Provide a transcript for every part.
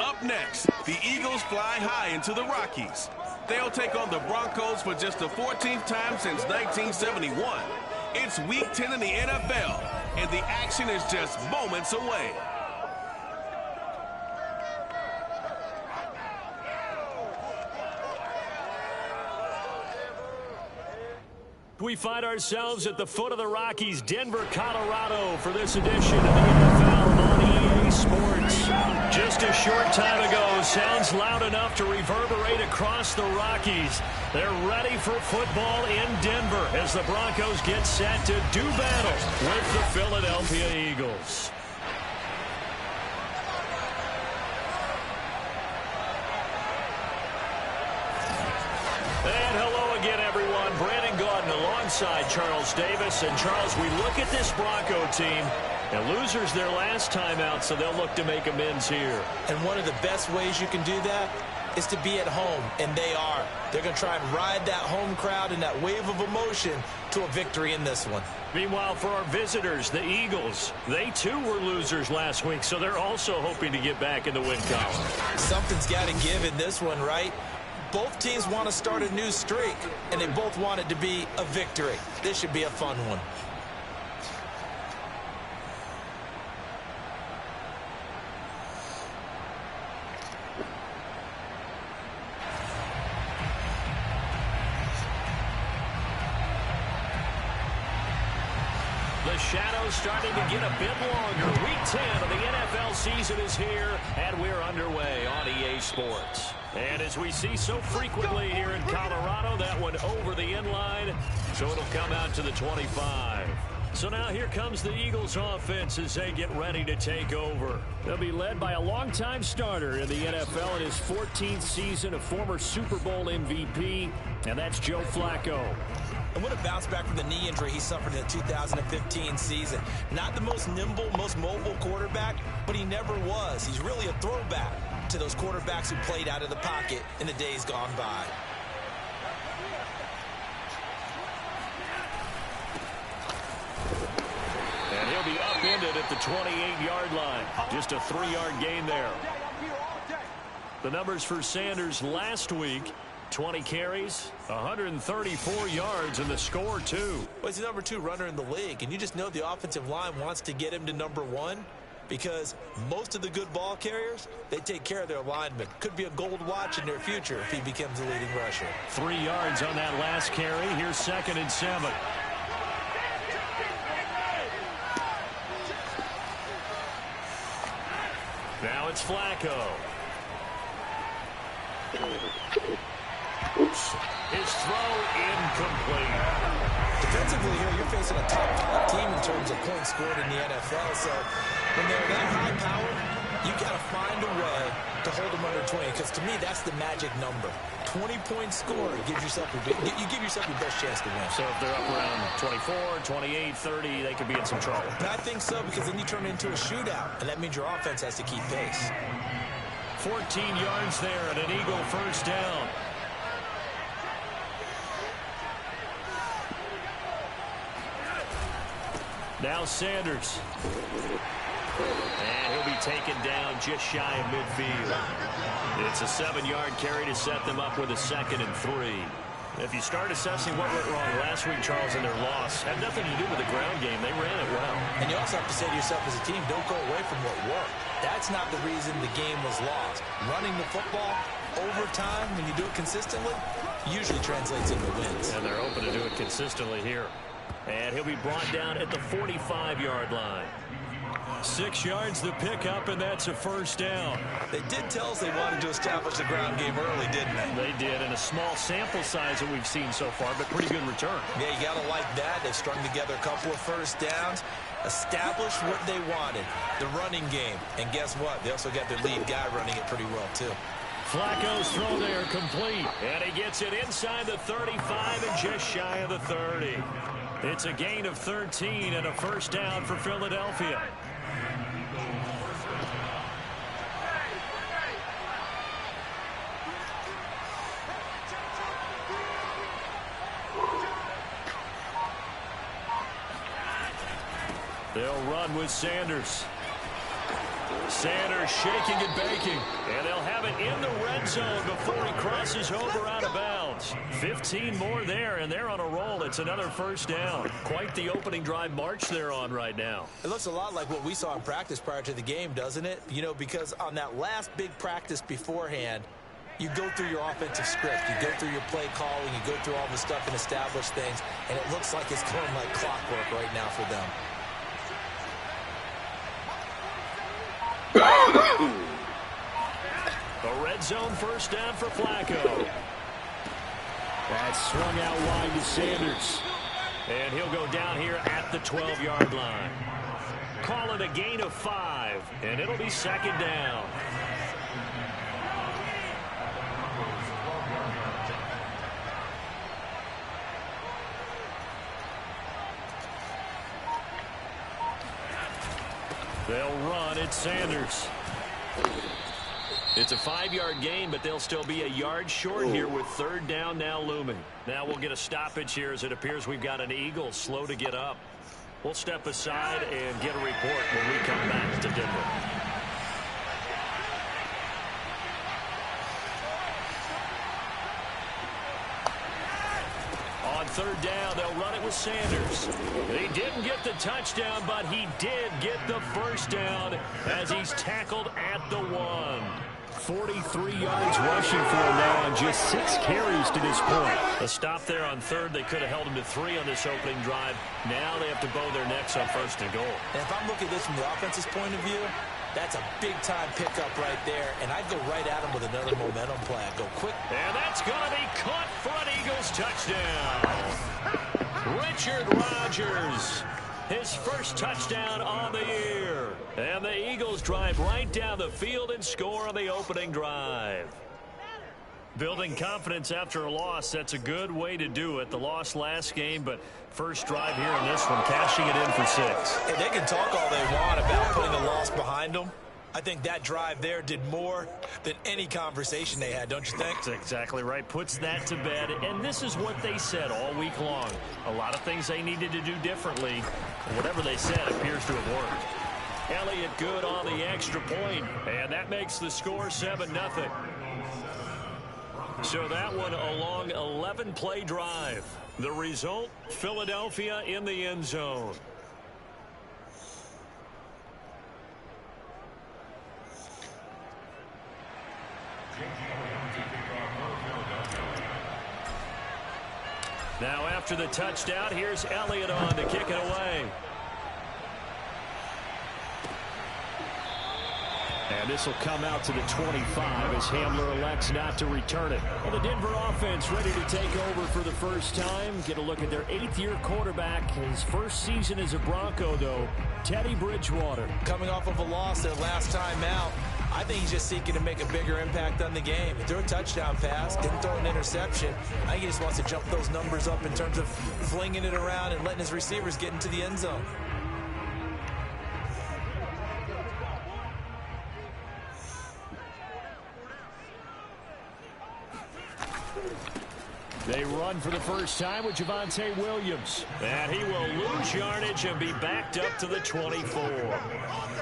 Up next, the Eagles fly high into the Rockies. They'll take on the Broncos for just the 14th time since 1971. It's Week 10 in the NFL, and the action is just moments away. We find ourselves at the foot of the Rockies, Denver, Colorado, for this edition of the NFL on EA Sports. Just a short time ago, sounds loud enough to reverberate across the Rockies. They're ready for football in Denver as the Broncos get set to do battle with the Philadelphia Eagles. And hello again, everyone. Brandon Gaudin alongside Charles Davis. And Charles, we look at this Bronco team, and losers their last time out, so they'll look to make amends here. And one of the best ways you can do that is to be at home, and they are. They're going to try and ride that home crowd and that wave of emotion to a victory in this one. Meanwhile, for our visitors, the Eagles, they too were losers last week, so they're also hoping to get back in the win column. Something's got to give in this one, right? Both teams want to start a new streak, and they both want it to be a victory. This should be a fun one. The shadow's starting to get a bit longer. Week 10 of the NFL season is here, and we're underway on EA Sports. And as we see so frequently here in Colorado, that one over the end line, so it'll come out to the 25. So now here comes the Eagles offense as they get ready to take over. They'll be led by a longtime starter in the NFL in his 14th season, a former Super Bowl MVP, and that's Joe Flacco. And what a bounce back from the knee injury he suffered in the 2015 season. Not the most nimble, most mobile quarterback, but he never was. He's really a throwback to those quarterbacks who played out of the pocket in the days gone by. And he'll be upended at the 28-yard line. Just a 3-yard gain there. The numbers for Sanders last week: 20 carries, 134 yards, and the score, too. Well, he's the number 2 runner in the league, and you just know the offensive line wants to get him to number 1 because most of the good ball carriers, they take care of their linemen. Could be a gold watch in their future if he becomes the leading rusher. 3 yards on that last carry. Here's 2nd and 7. Now it's Flacco. His throw incomplete. Defensively here, you're facing a top team in terms of points scored in the NFL. So when they're that high powered, you got to find a way to hold them under 20. Because to me, that's the magic number. 20 points scored gives yourself you give yourself your best chance to win. So if they're up around 24, 28, 30, they could be in some trouble. And I think so, because then you turn it into a shootout, and that means your offense has to keep pace. 14 yards there and an Eagle first down. Now Sanders. And he'll be taken down just shy of midfield. It's a 7-yard carry to set them up with a 2nd and 3. If you start assessing what went wrong last week, Charles, in their loss, had nothing to do with the ground game. They ran it well. And you also have to say to yourself as a team, don't go away from what worked. That's not the reason the game was lost. Running the football over time, when you do it consistently, usually translates into wins. And they're open to do it consistently here. And he'll be brought down at the 45-yard line. 6 yards the pickup, and that's a first down. They did tell us they wanted to establish the ground game early, didn't they? They did, and a small sample size that we've seen so far, but pretty good return. Yeah, you got to like that. They've strung together a couple of first downs, established what they wanted, the running game. And guess what? They also got their lead guy running it pretty well, too. Flacco's throw there complete, and he gets it inside the 35 and just shy of the 30. It's a gain of 13 and a first down for Philadelphia. They'll run with Sanders. Sanders shaking and baking. And they'll have it in the red zone before he crosses over out of bounds. 15 more there, and they're on a roll. It's another first down. Quite the opening drive march they're on right now. It looks a lot like what we saw in practice prior to the game, doesn't it? You know, because on that last big practice beforehand, you go through your offensive script. You go through your play calling. You go through all the stuff and establish things. And it looks like it's going like clockwork right now for them. A red zone first down for Flacco. That's swung out wide to Sanders. And he'll go down here at the 12-yard line. Call it a gain of 5, and it'll be second down. They'll run at Sanders. It's a 5-yard gain, but they'll still be a yard short here with third down now looming. Now we'll get a stoppage here as it appears we've got an Eagle slow to get up. We'll step aside and get a report when we come back to Denver. On third down, they'll run it with Sanders. He didn't get the touchdown, but he did get the first down as he's tackled at the 1. 43 yards rushing for him now on just 6 carries to this point. A stop there on third. They could have held him to 3 on this opening drive. Now they have to bow their necks on first and goal. And if I'm looking at this from the offense's point of view, that's a big-time pickup right there, and I'd go right at him with another momentum play. I'd go quick. And that's going to be caught for an Eagles touchdown. Richard Rodgers, his first touchdown on the year. And the Eagles drive right down the field and score on the opening drive. Building confidence after a loss, that's a good way to do it. The loss last game, but first drive here in this one, cashing it in for 6. And they can talk all they want about putting a loss behind them. I think that drive there did more than any conversation they had, don't you think? That's exactly right. Puts that to bed. And this is what they said all week long. A lot of things they needed to do differently. Whatever they said appears to have worked. Elliott good on the extra point, and that makes the score 7-0. So that one a long 11-play drive. The result, Philadelphia in the end zone. Now after the touchdown, here's Elliott on to kick it away. And this will come out to the 25 as Hamler elects not to return it. Well, the Denver offense ready to take over for the first time. Get a look at their 8th-year quarterback. His first season as a Bronco, though, Teddy Bridgewater. Coming off of a loss their last time out, I think he's just seeking to make a bigger impact on the game. He threw a touchdown pass, didn't throw an interception. I think he just wants to jump those numbers up in terms of flinging it around and letting his receivers get into the end zone. They run for the first time with Javonte Williams. And he will lose yardage and be backed up to the 24.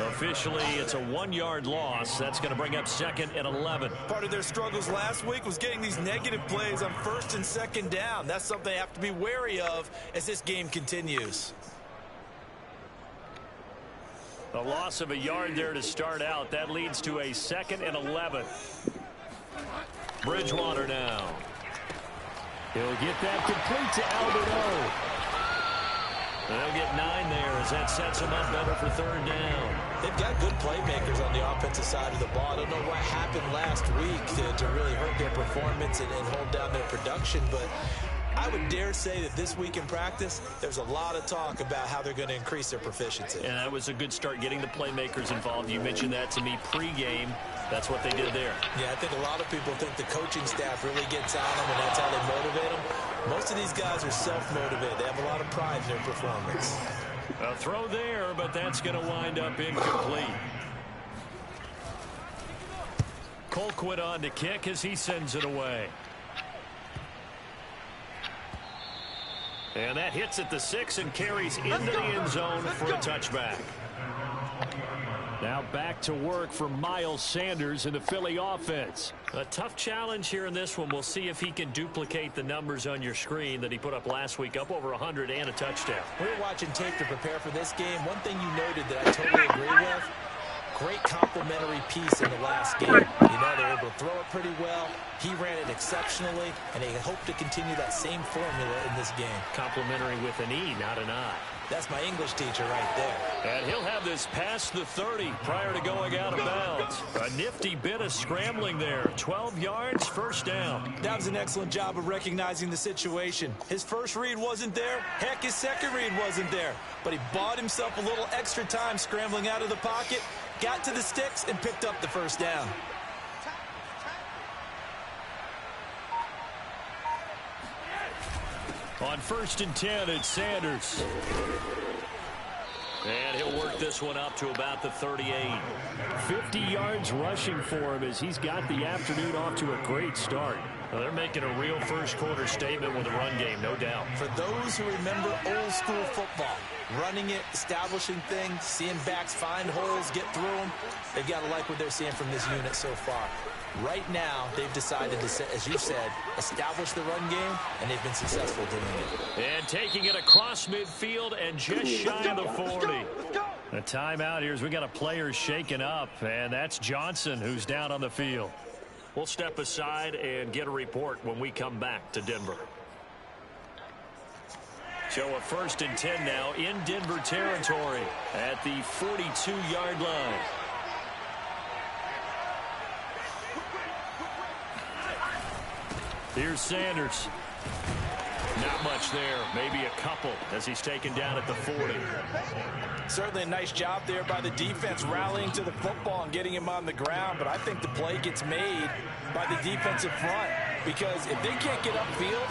Officially, it's a 1-yard loss. That's going to bring up 2nd and 11. Part of their struggles last week was getting these negative plays on 1st and 2nd down. That's something they have to be wary of as this game continues. A loss of a yard there to start out. That leads to a 2nd and 11. Bridgewater now. He'll get that complete to Albert O. They'll get 9 there as that sets him up better for 3rd down. They've got good playmakers on the offensive side of the ball. I don't know what happened last week to really hurt their performance and hold down their production, but I would dare say that this week in practice, there's a lot of talk about how they're going to increase their proficiency. And that was a good start getting the playmakers involved. You mentioned that to me pregame. That's what they did there. Yeah, I think a lot of people think the coaching staff really gets on them, and that's how they motivate them. Most of these guys are self-motivated. They have a lot of pride in their performance. A throw there, but that's going to wind up incomplete. Colquitt on to kick as he sends it away. And that hits at the 6 and carries into the end zone for a touchback. Now get back to work for Miles Sanders in the Philly offense. A tough challenge here in this one. We'll see if he can duplicate the numbers on your screen that he put up last week, up over 100 and a touchdown. We were watching tape to prepare for this game. One thing you noted that I totally agree with, great complimentary piece in the last game. You know, they were able to throw it pretty well. He ran it exceptionally, and they hope to continue that same formula in this game. Complimentary with an E, not an I. That's my English teacher right there. And he'll have this past the 30 prior to going out of bounds. A nifty bit of scrambling there. 12 yards, first down. That was an excellent job of recognizing the situation. His first read wasn't there. Heck, his second read wasn't there. But he bought himself a little extra time scrambling out of the pocket, got to the sticks, and picked up the first down. On 1st and 10, it's Sanders. And he'll work this one up to about the 38. 50 yards rushing for him as he's got the afternoon off to a great start. Well, they're making a real first-quarter statement with a run game, no doubt. For those who remember old-school football, running it, establishing things, seeing backs find holes, get through them, they've got to like what they're seeing from this unit so far. Right now, they've decided to, as you said, establish the run game, and they've been successful doing it. And taking it across midfield and just shy of the 40. A timeout here as we got a player shaken up, and that's Johnson who's down on the field. We'll step aside and get a report when we come back to Denver. So a 1st and 10 now in Denver territory at the 42-yard line. Here's Sanders. Not much there. Maybe a couple as he's taken down at the 40. Certainly a nice job there by the defense rallying to the football and getting him on the ground. But I think the play gets made by the defensive front, because if they can't get upfield,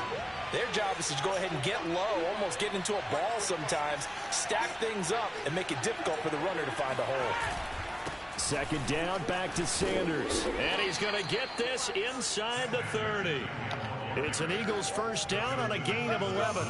their job is to go ahead and get low, almost get into a ball sometimes, stack things up, and make it difficult for the runner to find a hole. 2nd down, back to Sanders. And he's going to get this inside the 30. It's an Eagles first down on a gain of 11.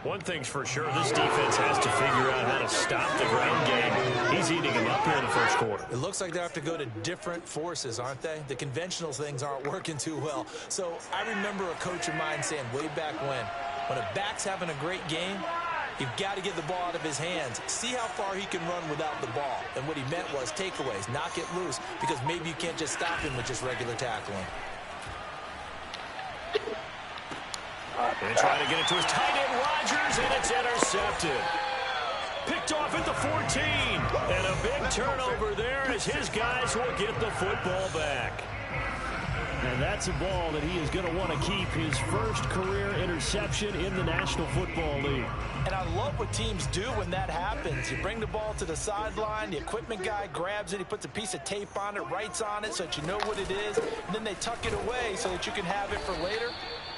One thing's for sure, this defense has to figure out how to stop the ground game. He's eating him up here in the first quarter. It looks like they have to go to different forces, aren't they? The conventional things aren't working too well. So I remember a coach of mine saying way back when a back's having a great game, you've got to get the ball out of his hands. See how far he can run without the ball. And what he meant was takeaways, knock it loose, because maybe you can't just stop him with just regular tackling. And trying to get it to his tight end, Rodgers, and it's intercepted. Picked off at the 14. And a big turnover there as his guys will get the football back. And that's a ball that he is going to want to keep, his first career interception in the National Football League. And I love what teams do when that happens. You bring the ball to the sideline, the equipment guy grabs it, he puts a piece of tape on it, writes on it so that you know what it is, and then they tuck it away so that you can have it for later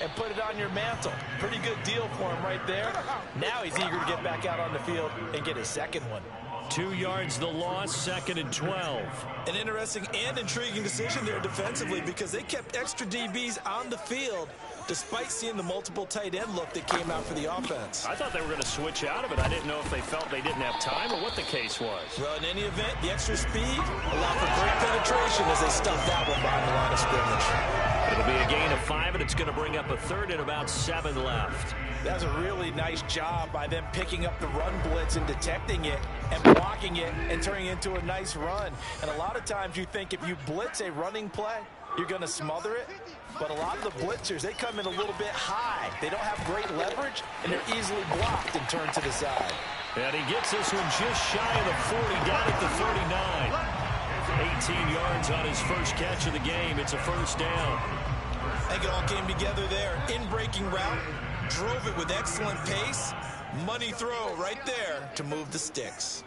and put it on your mantle. Pretty good deal for him right there. Now he's eager to get back out on the field and get his second one. 2 yards the loss, 2nd and 12. An interesting and intriguing decision there defensively, because they kept extra DBs on the field despite seeing the multiple tight end look that came out for the offense. I thought they were going to switch out of it. I didn't know if they felt they didn't have time or what the case was. Well, in any event, the extra speed allowed for great penetration as they stuffed that one behind the line of scrimmage. It'll be a gain of 5, and it's going to bring up a 3rd and about 7 left. That's a really nice job by them picking up the run blitz and detecting it and blocking it and turning it into a nice run. And a lot of times you think if you blitz a running play, you're going to smother it. But a lot of the blitzers, they come in a little bit high. They don't have great leverage, and they're easily blocked and turned to the side. And he gets this one just shy of the 40, down at the 39. 18 yards on his first catch of the game. It's a first down. I think it all came together there. In-breaking route, drove it with excellent pace. Money throw right there to move the sticks.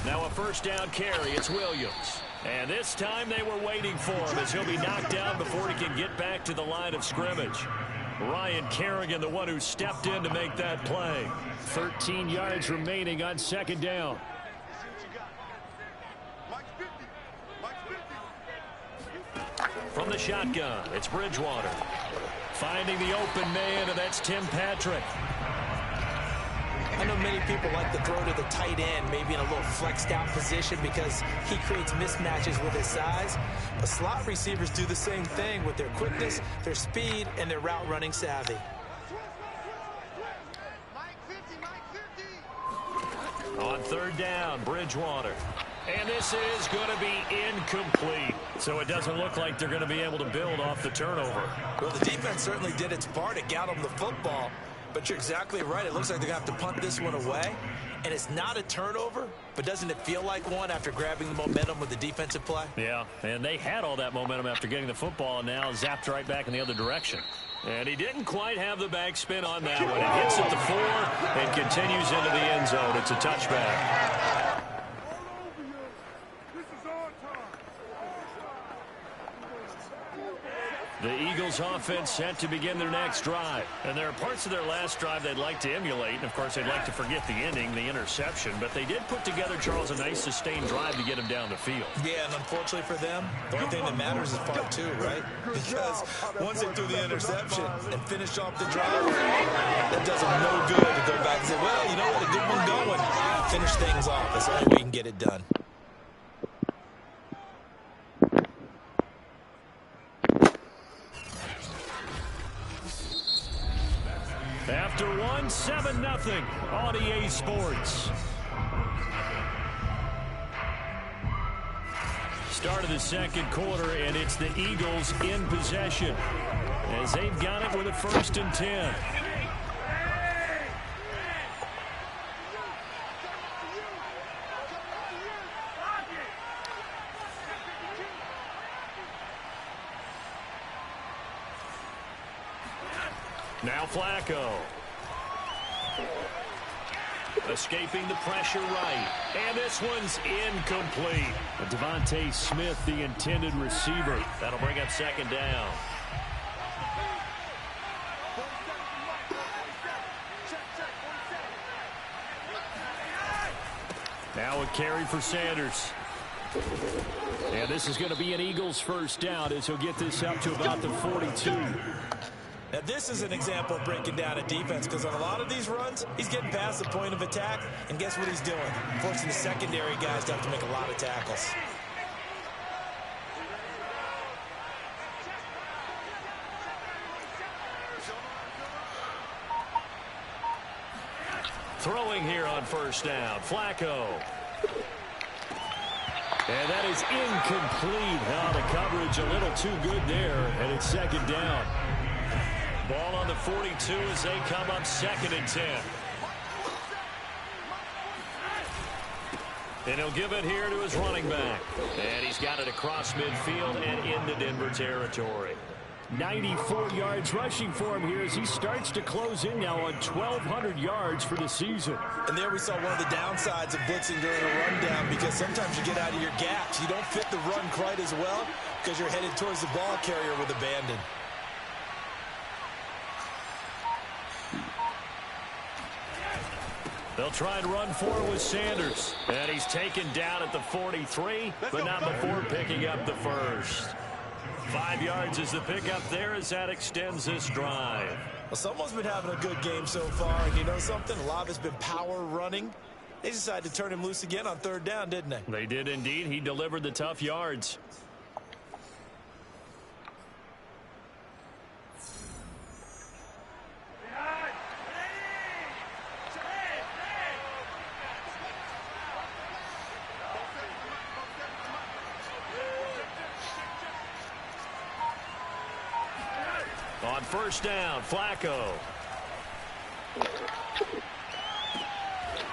Now a first down carry. It's Williams. And this time they were waiting for him as he'll be knocked down before he can get back to the line of scrimmage. Ryan Kerrigan, the one who stepped in to make that play. 13 yards remaining on 2nd down. From the shotgun, it's Bridgewater. Finding the open man, and that's Tim Patrick. I know many people like to throw to the tight end, maybe in a little flexed out position because he creates mismatches with his size. But slot receivers do the same thing with their quickness, their speed, and their route running savvy. On third down, Bridgewater. And this is going to be incomplete. So it doesn't look like they're going to be able to build off the turnover. Well, the defense certainly did its part. It got them the football. But you're exactly right. It looks like they're going to have to punt this one away. And it's not a turnover, but doesn't it feel like one after grabbing the momentum with the defensive play? Yeah, and they had all that momentum after getting the football and now zapped right back in the other direction. And he didn't quite have the backspin on that one. It hits at the 4 and continues into the end zone. It's a touchback. The Eagles offense set to begin their next drive. And there are parts of their last drive they'd like to emulate. And, of course, they'd like to forget the ending, the interception. But they did put together, Charles, a nice sustained drive to get him down the fild. Yeah, and unfortunately for them, the only thing that matters is part 2, right? Because once they threw the interception and finished off the drive, that does them no good to go back and say, well, you know what, a good one going. Finish things off. That's the only way we can get it done. After 7-0 on EA Sports. Start of the second quarter, and it's the Eagles in possession as they've got it with a 1st and 10. Now Flacco. Escaping the pressure right. And this one's incomplete. Devontae Smith, the intended receiver. That'll bring up 2nd down. Now a carry for Sanders. And this is going to be an Eagles 1st down as he'll get this up to about the 42. Now, this is an example of breaking down a defense because on a lot of these runs, he's getting past the point of attack, and guess what he's doing? Forcing the secondary guys to have to make a lot of tackles. Throwing here on 1st down, Flacco. And that is incomplete. Now the coverage a little too good there, and it's 2nd down. Ball on the 42 as they come up 2nd and 10. And he'll give it here to his running back. And he's got it across midfield and into Denver territory. 94 yards rushing for him here as he starts to close in now on 1,200 yards for the season. And there we saw one of the downsides of blitzing during a rundown because sometimes you get out of your gaps. You don't fit the run quite as well because you're headed towards the ball carrier with abandon. They'll try and run forward with Sanders. And he's taken down at the 43, but not before picking up the 1st. 5 yards is the pickup there as that extends this drive. Well, someone's been having a good game so far, and you know something? A lot of it's been power running. They decided to turn him loose again on 3rd down, didn't they? They did indeed. He delivered the tough yards. On 1st down, Flacco.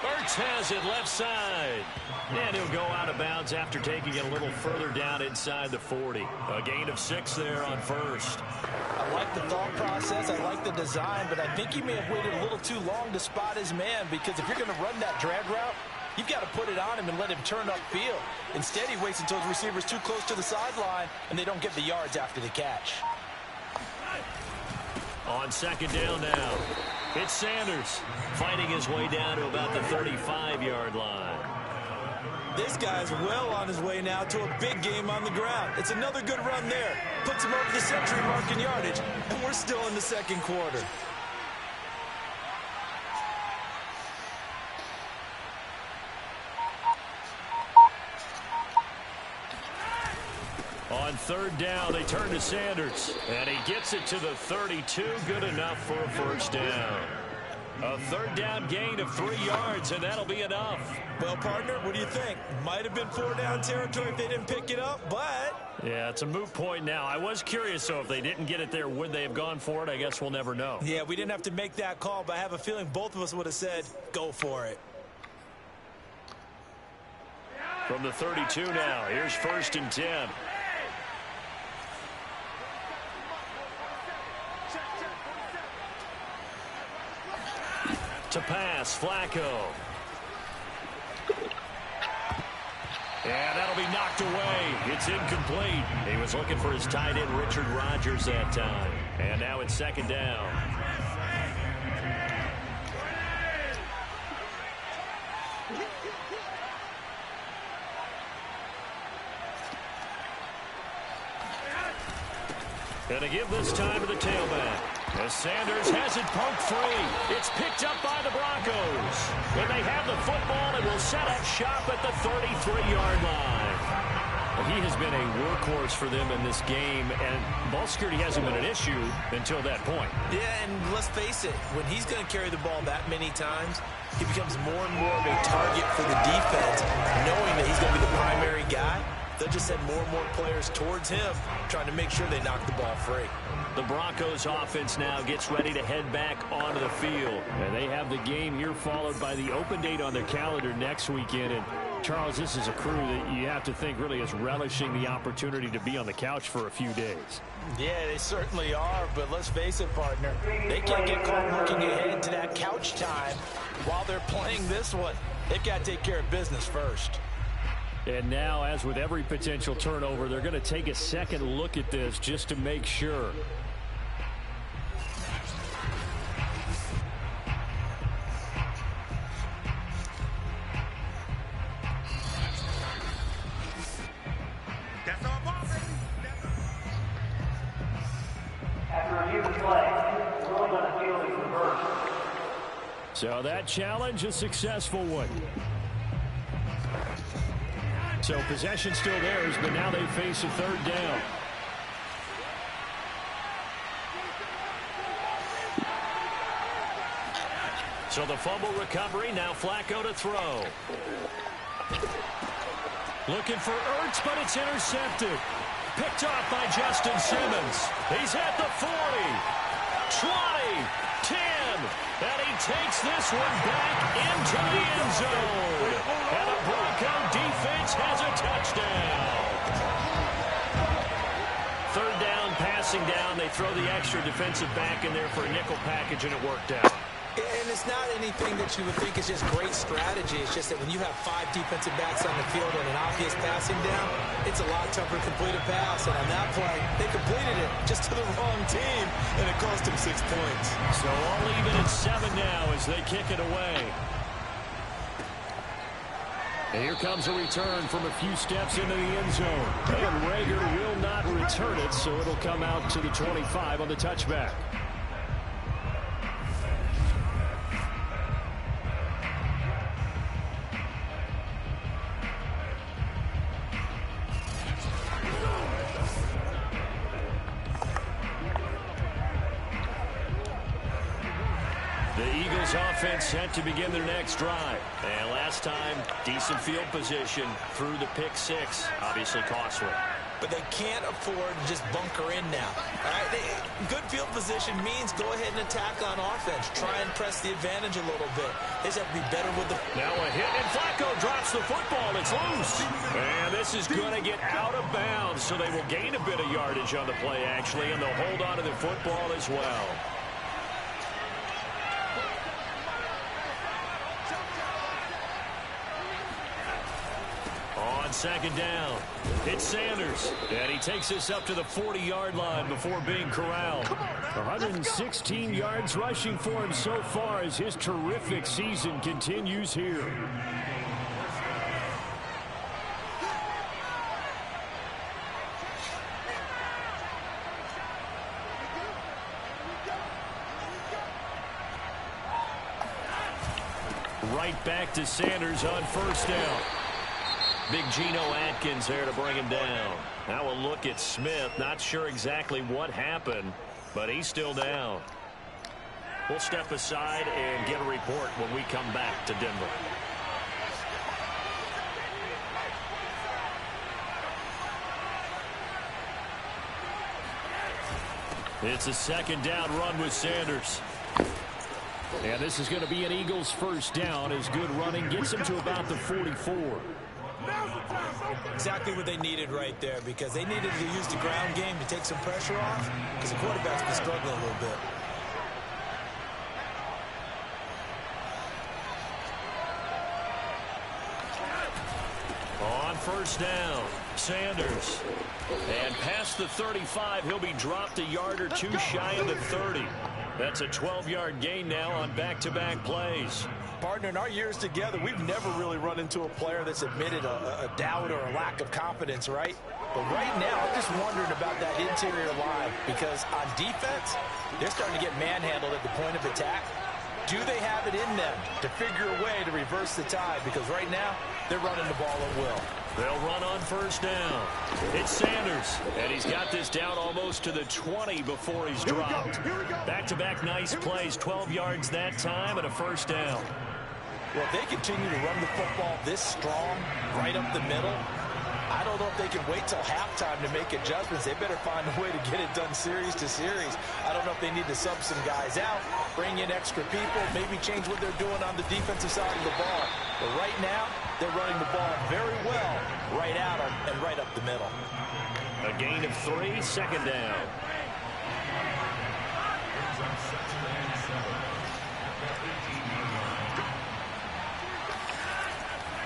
Ertz has it left side. And he'll go out of bounds after taking it a little further down inside the 40. A gain of 6 there on 1st. I like the thought process. I like the design, but I think he may have waited a little too long to spot his man because if you're going to run that drag route, you've got to put it on him and let him turn upfield. Instead, he waits until his receiver's too close to the sideline and they don't get the yards after the catch. On 2nd down now, it's Sanders fighting his way down to about the 35-yard line. This guy's well on his way now to a big game on the ground. It's another good run there. Puts him over the century mark in yardage, and we're still in the 2nd quarter. third down, they turn to Sanders. And he gets it to the 32. Good enough for a first down. A third down gain of 3 yards, and that'll be enough. Well, partner, what do you think? Might have been 4-down territory if they didn't pick it up, but... Yeah, it's a moot point now. I was curious, though, if they didn't get it there, would they have gone for it? I guess we'll never know. Yeah, we didn't have to make that call, but I have a feeling both of us would have said, go for it. From the 32 now, here's 1st and 10. To pass, Flacco. And that'll be knocked away. It's incomplete. He was looking for his tight end, Richard Rodgers, that time. And now it's 2nd down. And to give this time to the tailback. As Sanders has it poked free. It's picked up by the Broncos. And they have the football and will set up shop at the 33-yard line. Well, he has been a workhorse for them in this game, and ball security hasn't been an issue until that point. Yeah, and let's face it, when he's going to carry the ball that many times, he becomes more and more of a target for the defense, knowing that he's going to be the primary guy. They'll just send more and more players towards him, trying to make sure they knock the ball free. The Broncos offense now gets ready to head back onto the field. And they have the game here followed by the open date on their calendar next weekend. And Charles, this is a crew that you have to think really is relishing the opportunity to be on the couch for a few days. Yeah, they certainly are, but let's face it, partner. They can't get caught looking ahead to that couch time while they're playing this one. They've got to take care of business first. And now, as with every potential turnover, they're going to take a second look at this just to make sure. So that challenge, a successful one. So possession still theirs, but now they face a third down. So the fumble recovery, now Flacco to throw. Looking for Ertz, but it's intercepted. Picked off by Justin Simmons. He's at the 40, 20, 10, and he takes this one back into the end zone. And the Bronco defense has a touchdown. Third down, passing down. They throw the extra defensive back in there for a nickel package, and it worked out. And it's not anything that you would think is just great strategy. It's just that when you have 5 defensive backs on the field and an obvious passing down, it's a lot tougher to complete a pass. And on that play, they completed it just to the wrong team, and it cost them 6 points. So all even at 7 now as they kick it away. And here comes a return from a few steps into the end zone. And Rager will not return it, so it'll come out to the 25 on the touchback. Offense set to begin their next drive. And last time, decent field position through the pick 6. Obviously costly. But they can't afford to just bunker in now. All right, good field position means go ahead and attack on offense. Try and press the advantage a little bit. They just have to be better with the... Now a hit, and Flacco drops the football. It's loose. And this is going to get out of bounds, so they will gain a bit of yardage on the play, actually, and they'll hold on to the football as well. On 2nd down, it's Sanders, and he takes this up to the 40-yard line before being corralled. 116 yards rushing for him so far as his terrific season continues here. Right back to Sanders on 1st down. Big Geno Atkins there to bring him down. Now a look at Smith. Not sure exactly what happened, but he's still down. We'll step aside and get a report when we come back to Denver. It's a second down run with Sanders. And this is going to be an Eagles first down as good running gets him to about the 44. Exactly what they needed right there, because they needed to use the ground game to take some pressure off, because the quarterback's been struggling a little bit. On first down, Sanders. And past the 35, he'll be dropped a yard or two shy of the 30. That's a 12-yard gain now on back-to-back plays. Partner, in our years together, we've never really run into a player that's admitted a doubt or a lack of confidence, right? But right now, I'm just wondering about that interior line, because on defense, they're starting to get manhandled at the point of attack. Do they have it in them to figure a way to reverse the tide? Because right now, they're running the ball at will. They'll run on first down. It's Sanders, and he's got this down almost to the 20 before he's dropped. Back-to-back nice plays, 12 yards that time, and a first down. Well, if they continue to run the football this strong, right up the middle, I don't know if they can wait till halftime to make adjustments. They better find a way to get it done series to series. I don't know if they need to sub some guys out, bring in extra people, maybe change what they're doing on the defensive side of the ball. But right now, they're running the ball very well right at them and right up the middle. A gain of 3, second down.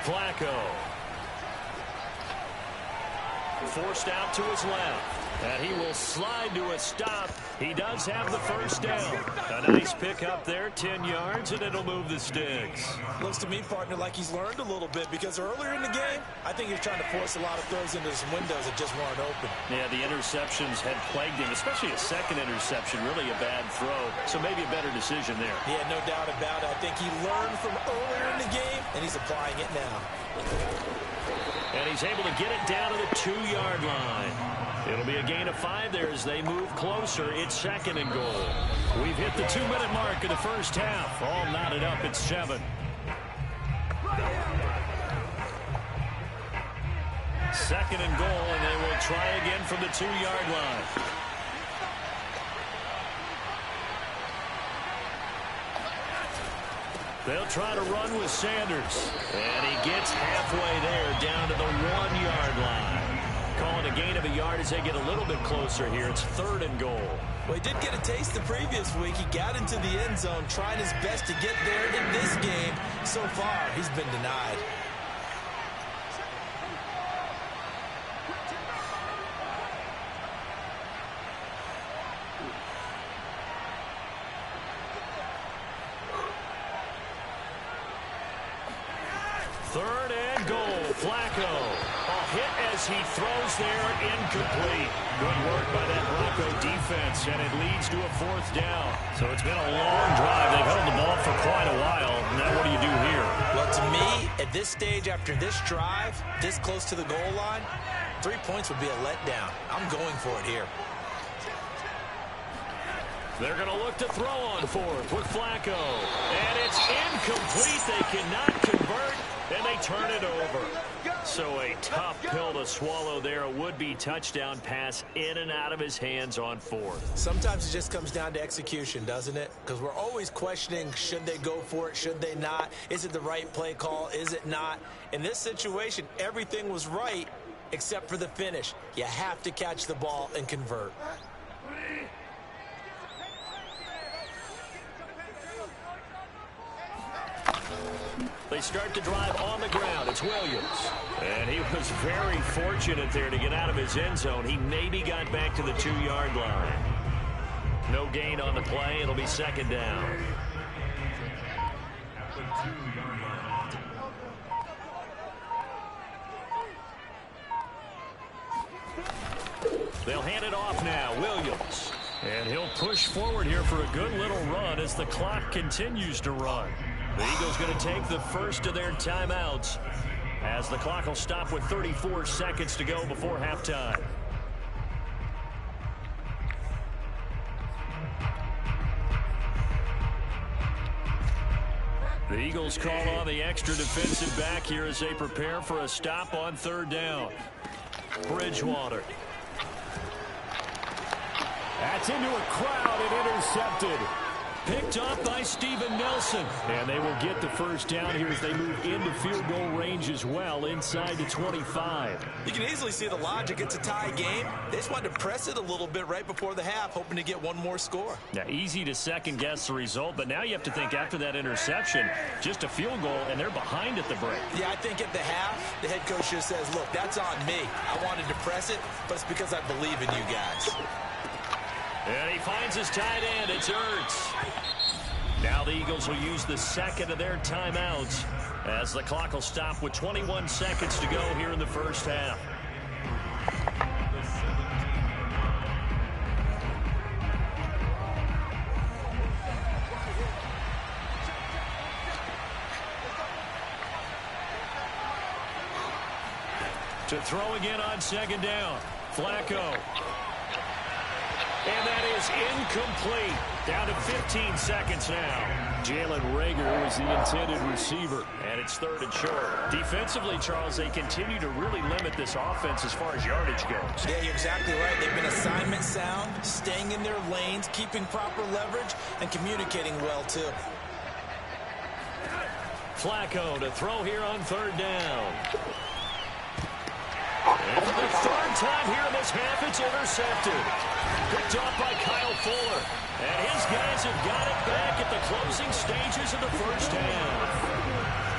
Flacco. Forced out to his left. And he will slide to a stop. He does have the first down. A nice pick up there, 10 yards, and it'll move the sticks. Looks to me, partner, like he's learned a little bit, because earlier in the game, I think he was trying to force a lot of throws into some windows that just weren't open. Yeah, the interceptions had plagued him, especially a second interception, really a bad throw. So maybe a better decision there. Yeah, no doubt about it. I think he learned from earlier in the game, and he's applying it now. And he's able to get it down to the 2-yard line. It'll be a gain of 5 there as they move closer. It's second and goal. We've hit the 2-minute mark of the first half. All knotted up at 7. Second and goal, and they will try again from the 2-yard line. They'll try to run with Sanders. And he gets halfway there down to the 1-yard line. Calling a gain of a yard as they get a little bit closer here. It's third and goal. Well, he did get a taste the previous week. He got into the end zone, trying his best to get there in this game. So far, he's been denied. Third and goal. Flacco. A hit as he throws there, incomplete. Good work by that Bronco defense, and it leads to a fourth down. So it's been a long drive. They've held the ball for quite a while. Now what do you do here? Well, to me, at this stage, after this drive, this close to the goal line, 3 points would be a letdown. I'm going for it here. They're going to look to throw on fourth with Flacco. And it's incomplete. They cannot convert, and they turn it over. So a tough pill to swallow there. A would-be touchdown pass in and out of his hands on fourth. Sometimes it just comes down to execution, doesn't it? Because we're always questioning, should they go for it, should they not? Is it the right play call, is it not? In this situation, everything was right except for the finish. You have to catch the ball and convert. They start to drive on the ground. It's Williams. And he was very fortunate there to get out of his end zone. He maybe got back to the 2-yard line. No gain on the play. It'll be second down. They'll hand it off now. Williams. And he'll push forward here for a good little run as the clock continues to run. The Eagles going to take the first of their timeouts. as the clock will stop with 34 seconds to go before halftime. The Eagles call on the extra defensive back here as they prepare for a stop on third down. Bridgewater. That's into a crowd and intercepted. Picked off by Steven Nelson. And they will get the first down here as they move into field goal range as well, inside the 25. You can easily see the logic. It's a tie game. They just wanted to press it a little bit right before the half, hoping to get one more score. Now, easy to second-guess the result, but now you have to think after that interception, just a field goal, and they're behind at the break. Yeah, I think at the half, the head coach just says, look, that's on me. I wanted to press it, but it's because I believe in you guys. And he finds his tight end. It's Ertz. Now the Eagles will use the second of their timeouts as the clock will stop with 21 seconds to go here in the first half. To throw again on second down. Flacco. And that is incomplete. Down to 15 seconds now. Jalen Reagor was the intended receiver. And it's third and short. Defensively, Charles, they continue to really limit this offense as far as yardage goes. Yeah, you're exactly right. They've been assignment sound, staying in their lanes, keeping proper leverage, and communicating well, too. Flacco to throw here on third down. And for the third time here in this half, it's intercepted. Picked off by Kyle Fuller. And his guys have got it back at the closing stages of the first half.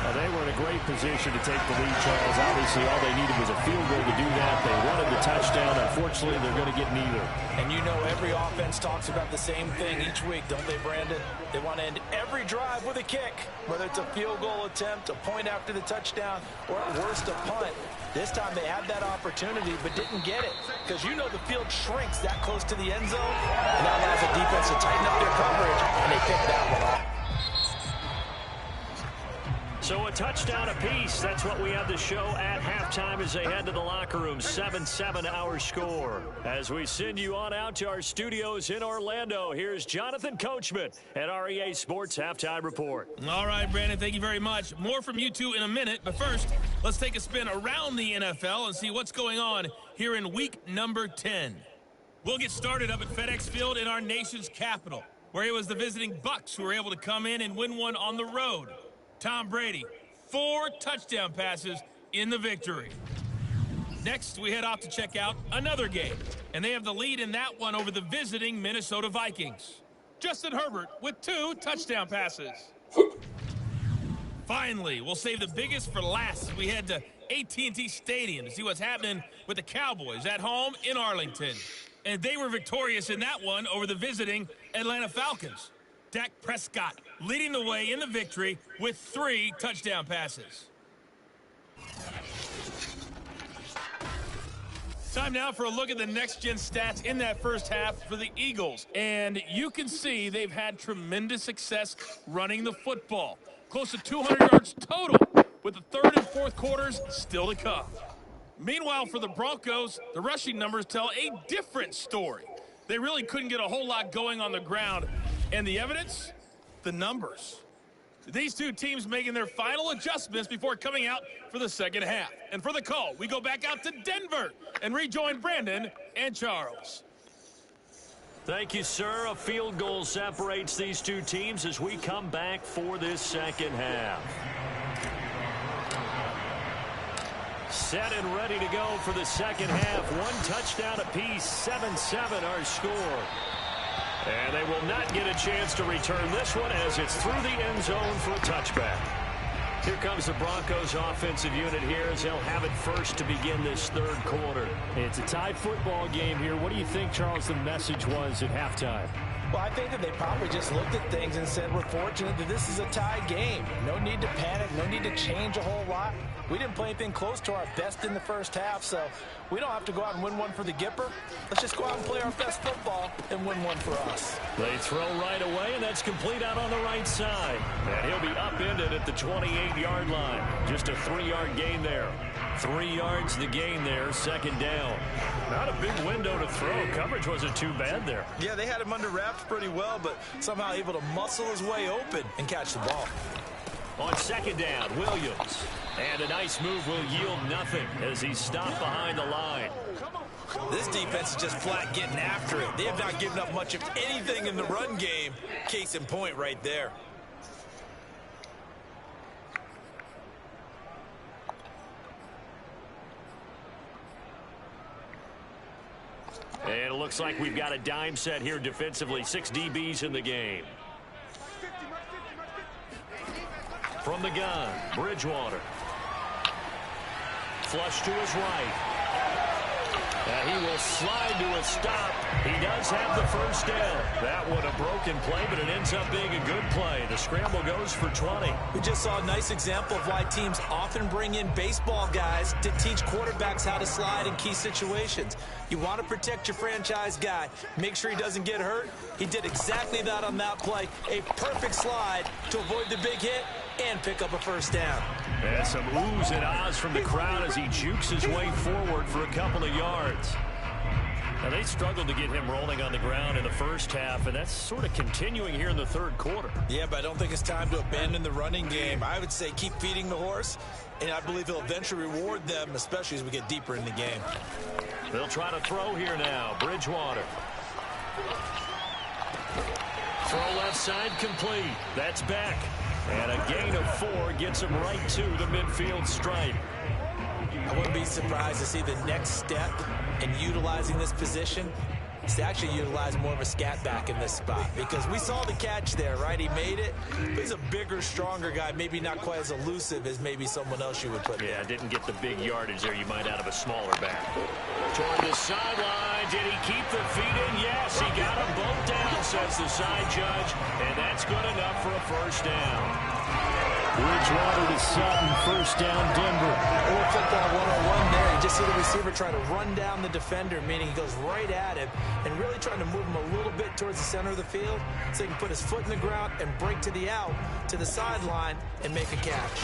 Well, they were in a great position to take the lead, Charles. Obviously, all they needed was a field goal to do that. They wanted the touchdown. Unfortunately, they're going to get neither. And you know every offense talks about the same thing each week, don't they, Brandon? They want to end every drive with a kick, whether it's a field goal attempt, a point after the touchdown, or at worst, a punt. This time they had that opportunity but didn't get it because you know the field shrinks that close to the end zone, and that allows the defense to tighten up their coverage, and they picked that one off. So a touchdown apiece. That's what we have to show at halftime as they head to the locker room. 7-7 our score. As we send you on out to our studios in Orlando, here's Jonathan Coachman at REA Sports Halftime Report. All right, Brandon, thank you very much. More from you two in a minute, but first, let's take a spin around the NFL and see what's going on here in week number 10. We'll get started up at FedEx Field in our nation's capital, where it was the visiting Bucs who were able to come in and win one on the road. Tom Brady, 4 touchdown passes in the victory. Next, we head off to check out another game, and they have the lead in that one over the visiting Minnesota Vikings. Justin Herbert with 2 touchdown passes. Finally, we'll save the biggest for last as we head to AT&T Stadium to see what's happening with the Cowboys at home in Arlington. And they were victorious in that one over the visiting Atlanta Falcons. Dak Prescott leading the way in the victory with 3 touchdown passes. Time now for a look at the next-gen stats in that first half for the Eagles. And you can see they've had tremendous success running the football. Close to 200 yards total, with the third and fourth quarters still to come. Meanwhile, for the Broncos, the rushing numbers tell a different story. They really couldn't get a whole lot going on the ground. And the evidence? The numbers. These two teams making their final adjustments before coming out for the second half. And for the call, we go back out to Denver and rejoin Brandon and Charles. Thank you, sir. A field goal separates these two teams as we come back for this second half. Set and ready to go for the second half. 1 touchdown apiece, 7-7 our score. And they will not get a chance to return this one as it's through the end zone for a touchback. Here comes the Broncos offensive unit here as they'll have it first to begin this third quarter. It's a tied football game here. What do you think, Charles, the message was at halftime? Well, I think that they probably just looked at things and said, we're fortunate that this is a tie game. No need to panic, no need to change a whole lot. We didn't play anything close to our best in the first half, so we don't have to go out and win one for the Gipper. Let's just go out and play our best football and win one for us. They throw right away, and that's complete out on the right side. And he'll be upended at the 28-yard line. Just a 3-yard gain there. 3 yards the gain there, second down. Not a big window to throw. Coverage wasn't too bad there. Yeah, they had him under wraps pretty well, but somehow able to muscle his way open and catch the ball. On second down, Williams. And a nice move will yield nothing as he's stopped behind the line. This defense is just flat getting after it. They have not given up much of anything in the run game. Case in point right there. And it looks like we've got a dime set here defensively. 6 DBs in the game. From the gun, Bridgewater. Flush to his right. And he will slide to a stop. He does have the first down. That one a broken play, but it ends up being a good play. The scramble goes for 20. We just saw a nice example of why teams often bring in baseball guys to teach quarterbacks how to slide in key situations. You want to protect your franchise guy. Make sure he doesn't get hurt. He did exactly that on that play. A perfect slide to avoid the big hit and pick up a first down. And some oohs and ahs from the crowd as he jukes his way forward for a couple of yards. Now, they struggled to get him rolling on the ground in the first half, and that's sort of continuing here in the third quarter. Yeah, but I don't think it's time to abandon the running game. I would say keep feeding the horse, and I believe he'll eventually reward them, especially as we get deeper in the game. They'll try to throw here now. Bridgewater. Throw left side complete. That's back. And a gain of 4 gets him right to the midfield stripe. I wouldn't be surprised to see the next step in utilizing this position is to actually utilize more of a scat back in this spot, because we saw the catch there, right? He made it. But he's a bigger, stronger guy, maybe not quite as elusive as maybe someone else you would put Yeah, there. didn't get the big yardage there you might out of a smaller back. Toward the sideline, did he keep the feet in? Yes, he got them both down, says the side judge, and that's good enough for a first down. Bridgewater to Sutton, first down, Denver. Or football 101 there. You just see the receiver trying to run down the defender, meaning he goes right at him and really trying to move him a little bit towards the center of the field so he can put his foot in the ground and break to the out, to the sideline, and make a catch.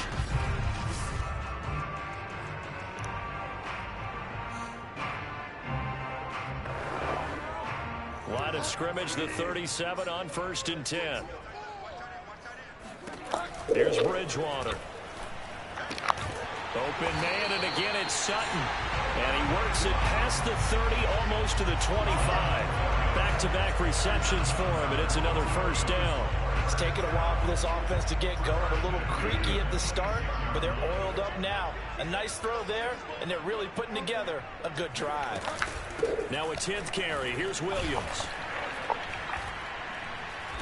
Line of scrimmage, the 37 on 1st and 10. Here's Bridgewater. Open man, and again it's Sutton. And he works it past the 30, almost to the 25. Back-to-back receptions for him, and it's another first down. It's taken a while for this offense to get going. A little creaky at the start, but they're oiled up now. A nice throw there, and they're really putting together a good drive. Now a 10th carry. Here's Williams.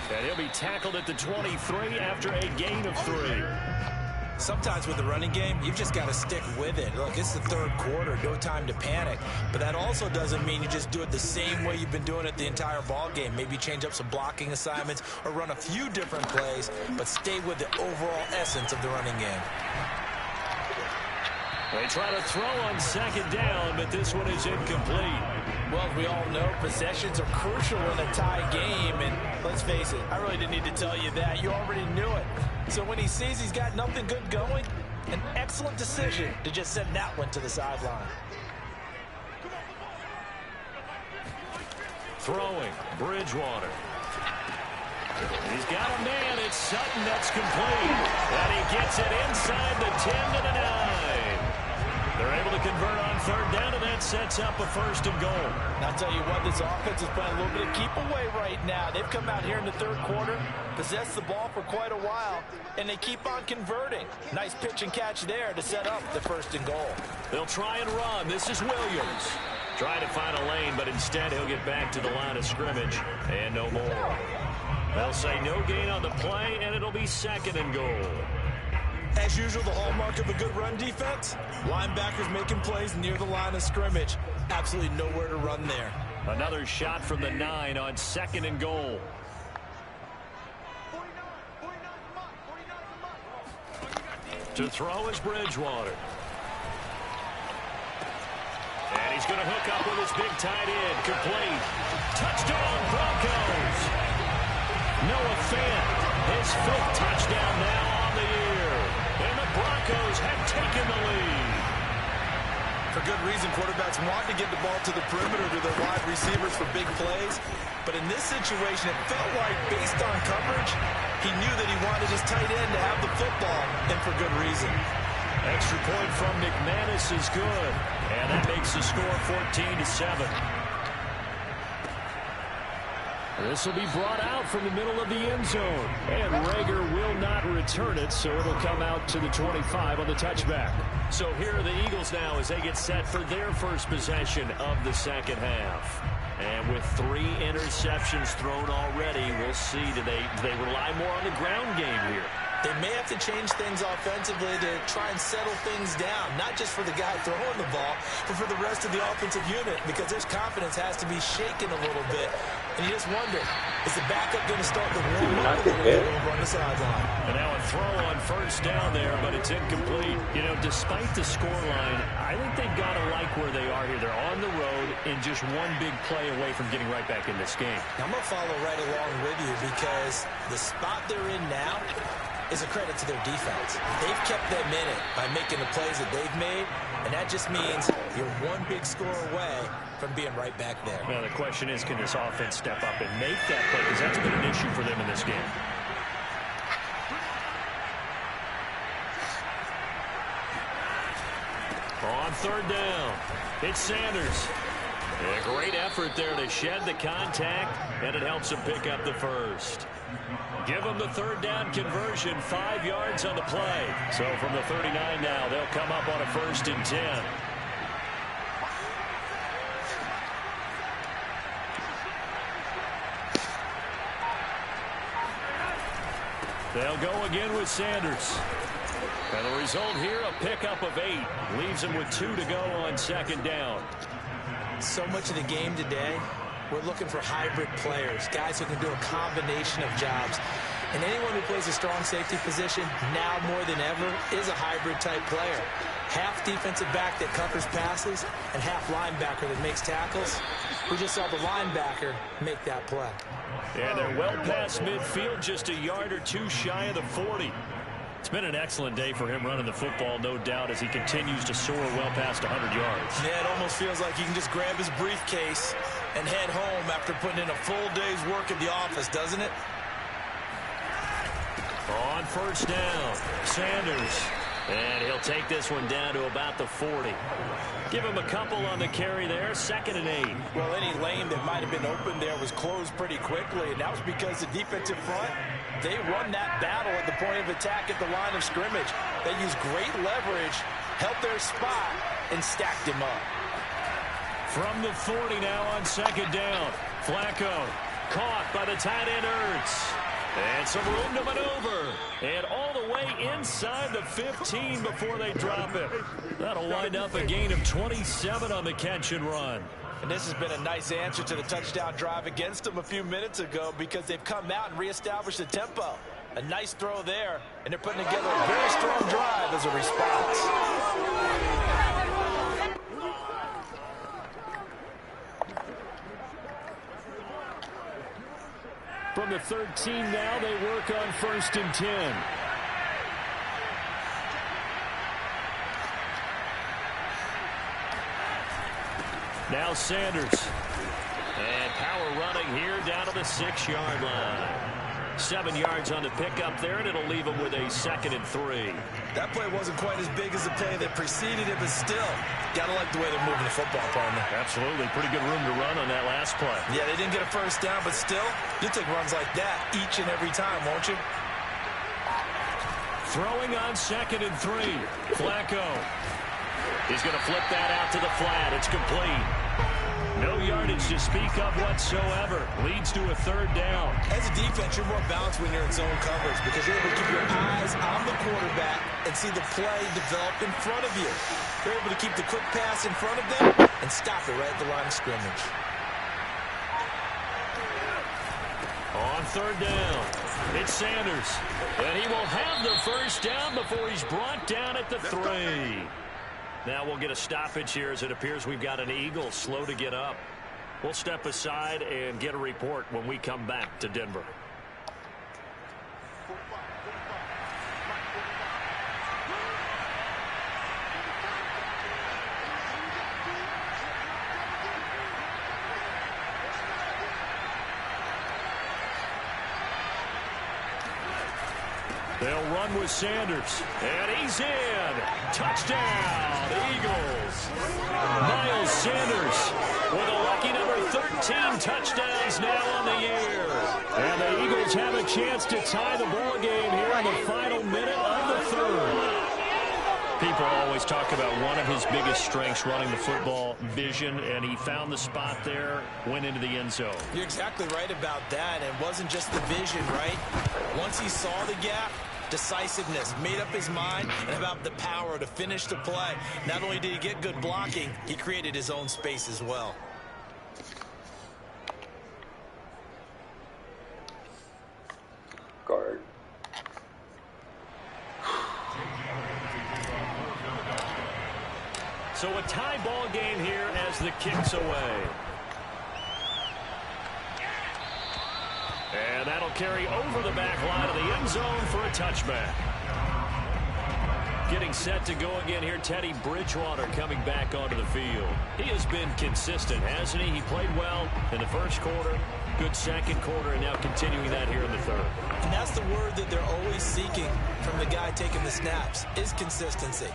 And he'll be tackled at the 23 after a gain of 3. Sometimes with the running game, you've just got to stick with it. Look, it's the third quarter, no time to panic. But that also doesn't mean you just do it the same way you've been doing it the entire ball game. Maybe change up some blocking assignments or run a few different plays, but stay with the overall essence of the running game. They try to throw on second down, but this one is incomplete. Well, as we all know, possessions are crucial in a tie game, and let's face it, I really didn't need to tell you that. You already knew it. So when he sees he's got nothing good going, an excellent decision to just send that one to the sideline. Throwing, Bridgewater. He's got a man. It's Sutton. That's complete. And he gets it inside the 10 to the 9. They're able to convert on third down, and that sets up a 1st and goal. And I'll tell you what, this offense is playing a little bit of keep away right now. They've come out here in the third quarter, possessed the ball for quite a while, and they keep on converting. Nice pitch and catch there to set up the 1st and goal. They'll try and run. This is Williams. Trying to find a lane, but instead he'll get back to the line of scrimmage, and no more. They'll say no gain on the play, and it'll be 2nd and goal. As usual, the hallmark of a good run defense, linebackers making plays near the line of scrimmage. Absolutely nowhere to run there. Another shot from the 9 on 2nd and goal. To throw is Bridgewater. And he's going to hook up with his big tight end. Complete. Touchdown, Broncos. Noah Fant, his 5th touchdown now on the year. And the Broncos have taken the lead. For good reason, quarterbacks want to get the ball to the perimeter to their wide receivers for big plays. But in this situation, it felt like, based on coverage, he knew that he wanted his tight end to have the football, and for good reason. Extra point from McManus is good. And that makes the score 14-7. This will be brought out from the middle of the end zone. And Rager will not return it, so it'll come out to the 25 on the touchback. So here are the Eagles now as they get set for their first possession of the second half. And with 3 interceptions thrown already, we'll see, do they rely more on the ground game here? They may have to change things offensively to try and settle things down, not just for the guy throwing the ball, but for the rest of the offensive unit, because their confidence has to be shaken a little bit. And you just wonder, is the backup going to start to warm up a little bit over on the sideline? And now a throw on first down there, but it's incomplete. You know, despite the scoreline, I think they've got to like where they are here. They're on the road and just one big play away from getting right back in this game. Now, I'm going to follow right along with you because the spot they're in now is a credit to their defense. They've kept them in it by making the plays that they've made, and that just means you're one big score away from being right back there. Now, the question is, can this offense step up and make that play? Because that's been an issue for them in this game. On third down, it's Sanders. A great effort there to shed the contact, and it helps him pick up the first. Give them the third down conversion, 5 yards on the play. So from the 39 now, they'll come up on a 1st and 10. They'll go again with Sanders. And the result here, a pickup of 8. Leaves him with 2 to go on 2nd down. So much of the game today, we're looking for hybrid players, guys who can do a combination of jobs. And anyone who plays a strong safety position, now more than ever, is a hybrid-type player. Half defensive back that covers passes, and half linebacker that makes tackles. We just saw the linebacker make that play. Yeah, they're well past midfield, just a yard or 2 shy of the 40. It's been an excellent day for him running the football, no doubt, as he continues to soar well past 100 yards. Yeah, it almost feels like he can just grab his briefcase and head home after putting in a full day's work at the office, doesn't it? On first down, Sanders. And he'll take this one down to about the 40. Give him a couple on the carry there, 2nd and 8. Well, any lane that might have been open there was closed pretty quickly, and that was because the defensive front, they won that battle at the point of attack at the line of scrimmage. They used great leverage, held their spot, and stacked him up. From the 40 now on 2nd down. Flacco caught by the tight end Ertz. And some room to maneuver. And all the way inside the 15 before they drop it. That'll wind up a gain of 27 on the catch and run. And this has been a nice answer to the touchdown drive against them a few minutes ago because they've come out and reestablished the tempo. A nice throw there, and they're putting together a very strong drive as a response. From the 13 now, they work on 1st and 10. Now Sanders. And power running here down to the 6-yard line. 7 yards on the pickup there, and it'll leave them with a 2nd and 3. That play wasn't quite as big as the play that preceded it, but still, gotta like the way they're moving the football, partner. Absolutely. Pretty good room to run on that last play. Yeah, they didn't get a first down, but still, you'll take runs like that each and every time, won't you? Throwing on 2nd and 3. Flacco. He's going to flip that out to the flat. It's complete. No yardage to speak of whatsoever. Leads to a 3rd down. As a defense, you're more balanced when you're in zone coverage because you're able to keep your eyes on the quarterback and see the play develop in front of you. You're able to keep the quick pass in front of them and stop it right at the line of scrimmage. On 3rd down, It's Sanders. And he will have the first down before he's brought down at the 3. Now we'll get a stoppage here as it appears we've got an Eagle slow to get up. We'll step aside and get a report when we come back to Denver. They'll run with Sanders. And he's in. Touchdown, Eagles. Miles Sanders with a lucky number 13 touchdowns now on the year. And the Eagles have a chance to tie the ball game here in the final minute of the 3rd. People always talk about one of his biggest strengths running the football, vision, and he found the spot there, went into the end zone. You're exactly right about that. It wasn't just the vision, right? Once he saw the gap, decisiveness, made up his mind, and about the power to finish the play. Not only did he get good blocking, he created his own space as well. Guard. So a tie ball game here as the kick's away. And that'll carry over the back line of the end zone for a touchback. Getting set to go again here, Teddy Bridgewater coming back onto the field. He has been consistent, hasn't he? He played well in the first quarter, good second quarter, and now continuing that here in the 3rd. And that's the word that they're always seeking from the guy taking the snaps, is consistency.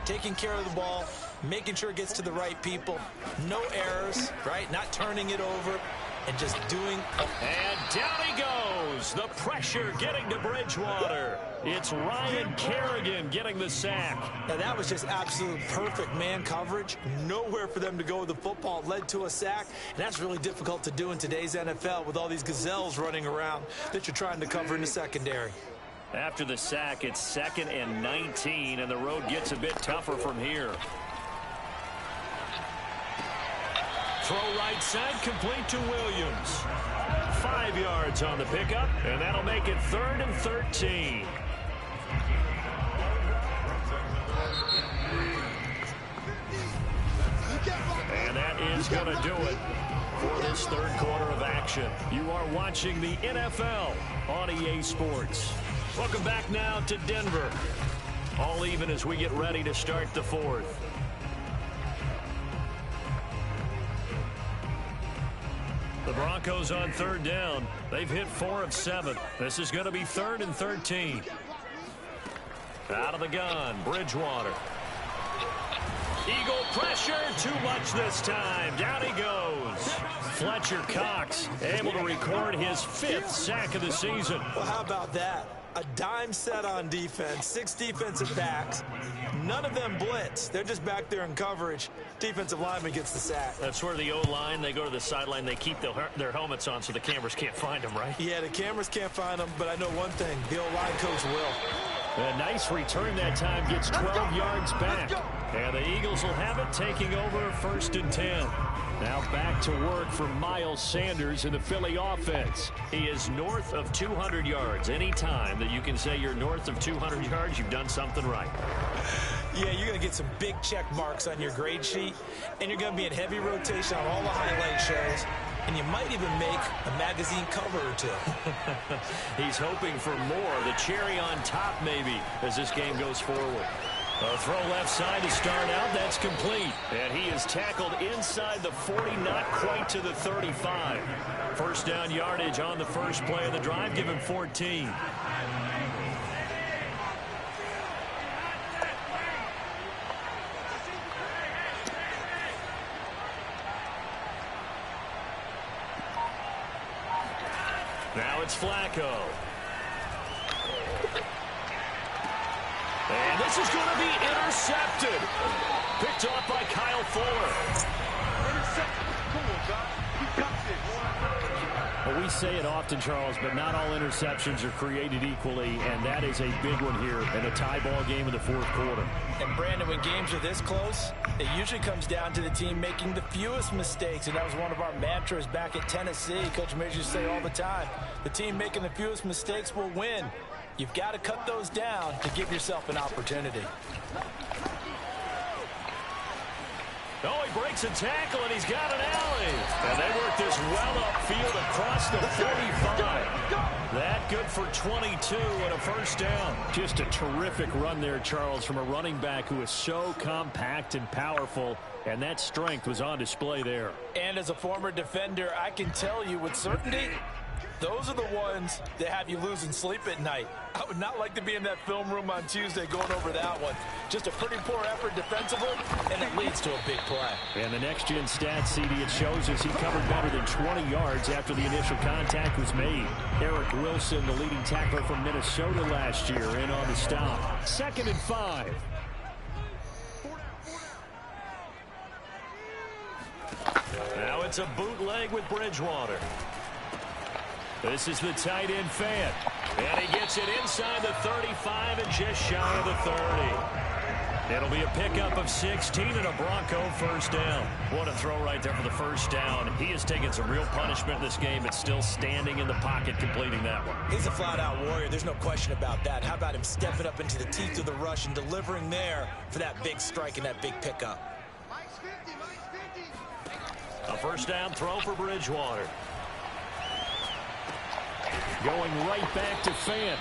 Taking care of the ball, making sure it gets to the right people, no errors, right? Not turning it over. And just doing. And down he goes. The pressure getting to Bridgewater. It's Ryan Kerrigan getting the sack. Now that was just absolute perfect man coverage. Nowhere for them to go with the football. It led to a sack. And that's really difficult to do in today's NFL with all these gazelles running around that you're trying to cover in the secondary. After the sack, it's 2nd and 19, and the road gets a bit tougher from here. Throw right side, complete to Williams. 5 yards on the pickup, and that'll make it 3rd and 13. And that is going to do it for this 3rd quarter of action. You are watching the NFL on EA Sports. Welcome back now to Denver. All even as we get ready to start the 4th. The Broncos on 3rd down. They've hit 4 of 7. This is going to be 3rd and 13. Out of the gun, Bridgewater. Eagle pressure, too much this time. Down he goes. Fletcher Cox able to record his 5th sack of the season. Well, how about that? A dime set on defense, 6 defensive backs. None of them blitz. They're just back there in coverage. Defensive lineman gets the sack. That's where the O-line, they go to the sideline, they keep their helmets on so the cameras can't find them, right? Yeah, the cameras can't find them, but I know one thing. The O-line coach will. A nice return that time, gets 12 yards back. And the Eagles will have it, taking over 1st and 10. Now back to work for Miles Sanders in the Philly offense. He is north of 200 yards. Any time that you can say you're north of 200 yards, you've done something right. Yeah, you're going to get some big check marks on your grade sheet, and you're going to be in heavy rotation on all the highlight shows, and you might even make a magazine cover or 2. He's hoping for more, the cherry on top maybe, as this game goes forward. A throw left side to start out. That's complete. And he is tackled inside the 40, not quite to the 35. 1st down yardage on the first play of the drive. Give him 14. Now it's Flacco. And this is going to be intercepted. Picked off by Kyle Fuller. Well, we say it often, Charles, but not all interceptions are created equally, and that is a big one here in a tie ball game in the fourth quarter. And, Brandon, when games are this close, it usually comes down to the team making the fewest mistakes, and that was one of our mantras back at Tennessee. Coach Mears used to say all the time, the team making the fewest mistakes will win. You've got to cut those down to give yourself an opportunity. Oh, he breaks a tackle, and he's got an alley. And they work this well upfield across the 45. That good for 22 and a first down. Just a terrific run there, Charles, from a running back who is so compact and powerful, and that strength was on display there. And as a former defender, I can tell you with certainty, those are the ones that have you losing sleep at night. I would not like to be in that film room on Tuesday going over that one. Just a pretty poor effort defensively, and it leads to a big play. And the next-gen stats, CD, it shows us he covered better than 20 yards after the initial contact was made. Eric Wilson, the leading tackler from Minnesota last year, in on the stop. 2nd and 5. Now it's a bootleg with Bridgewater. This is the tight end Fant. And he gets it inside the 35 and just shy of the 30. It'll be a pickup of 16 and a Bronco first down. What a throw right there for the first down. He has taken some real punishment in this game, but still standing in the pocket completing that one. He's a flat-out warrior. There's no question about that. How about him stepping up into the teeth of the rush and delivering there for that big strike and that big pickup? A first down throw for Bridgewater. Going right back to Fant.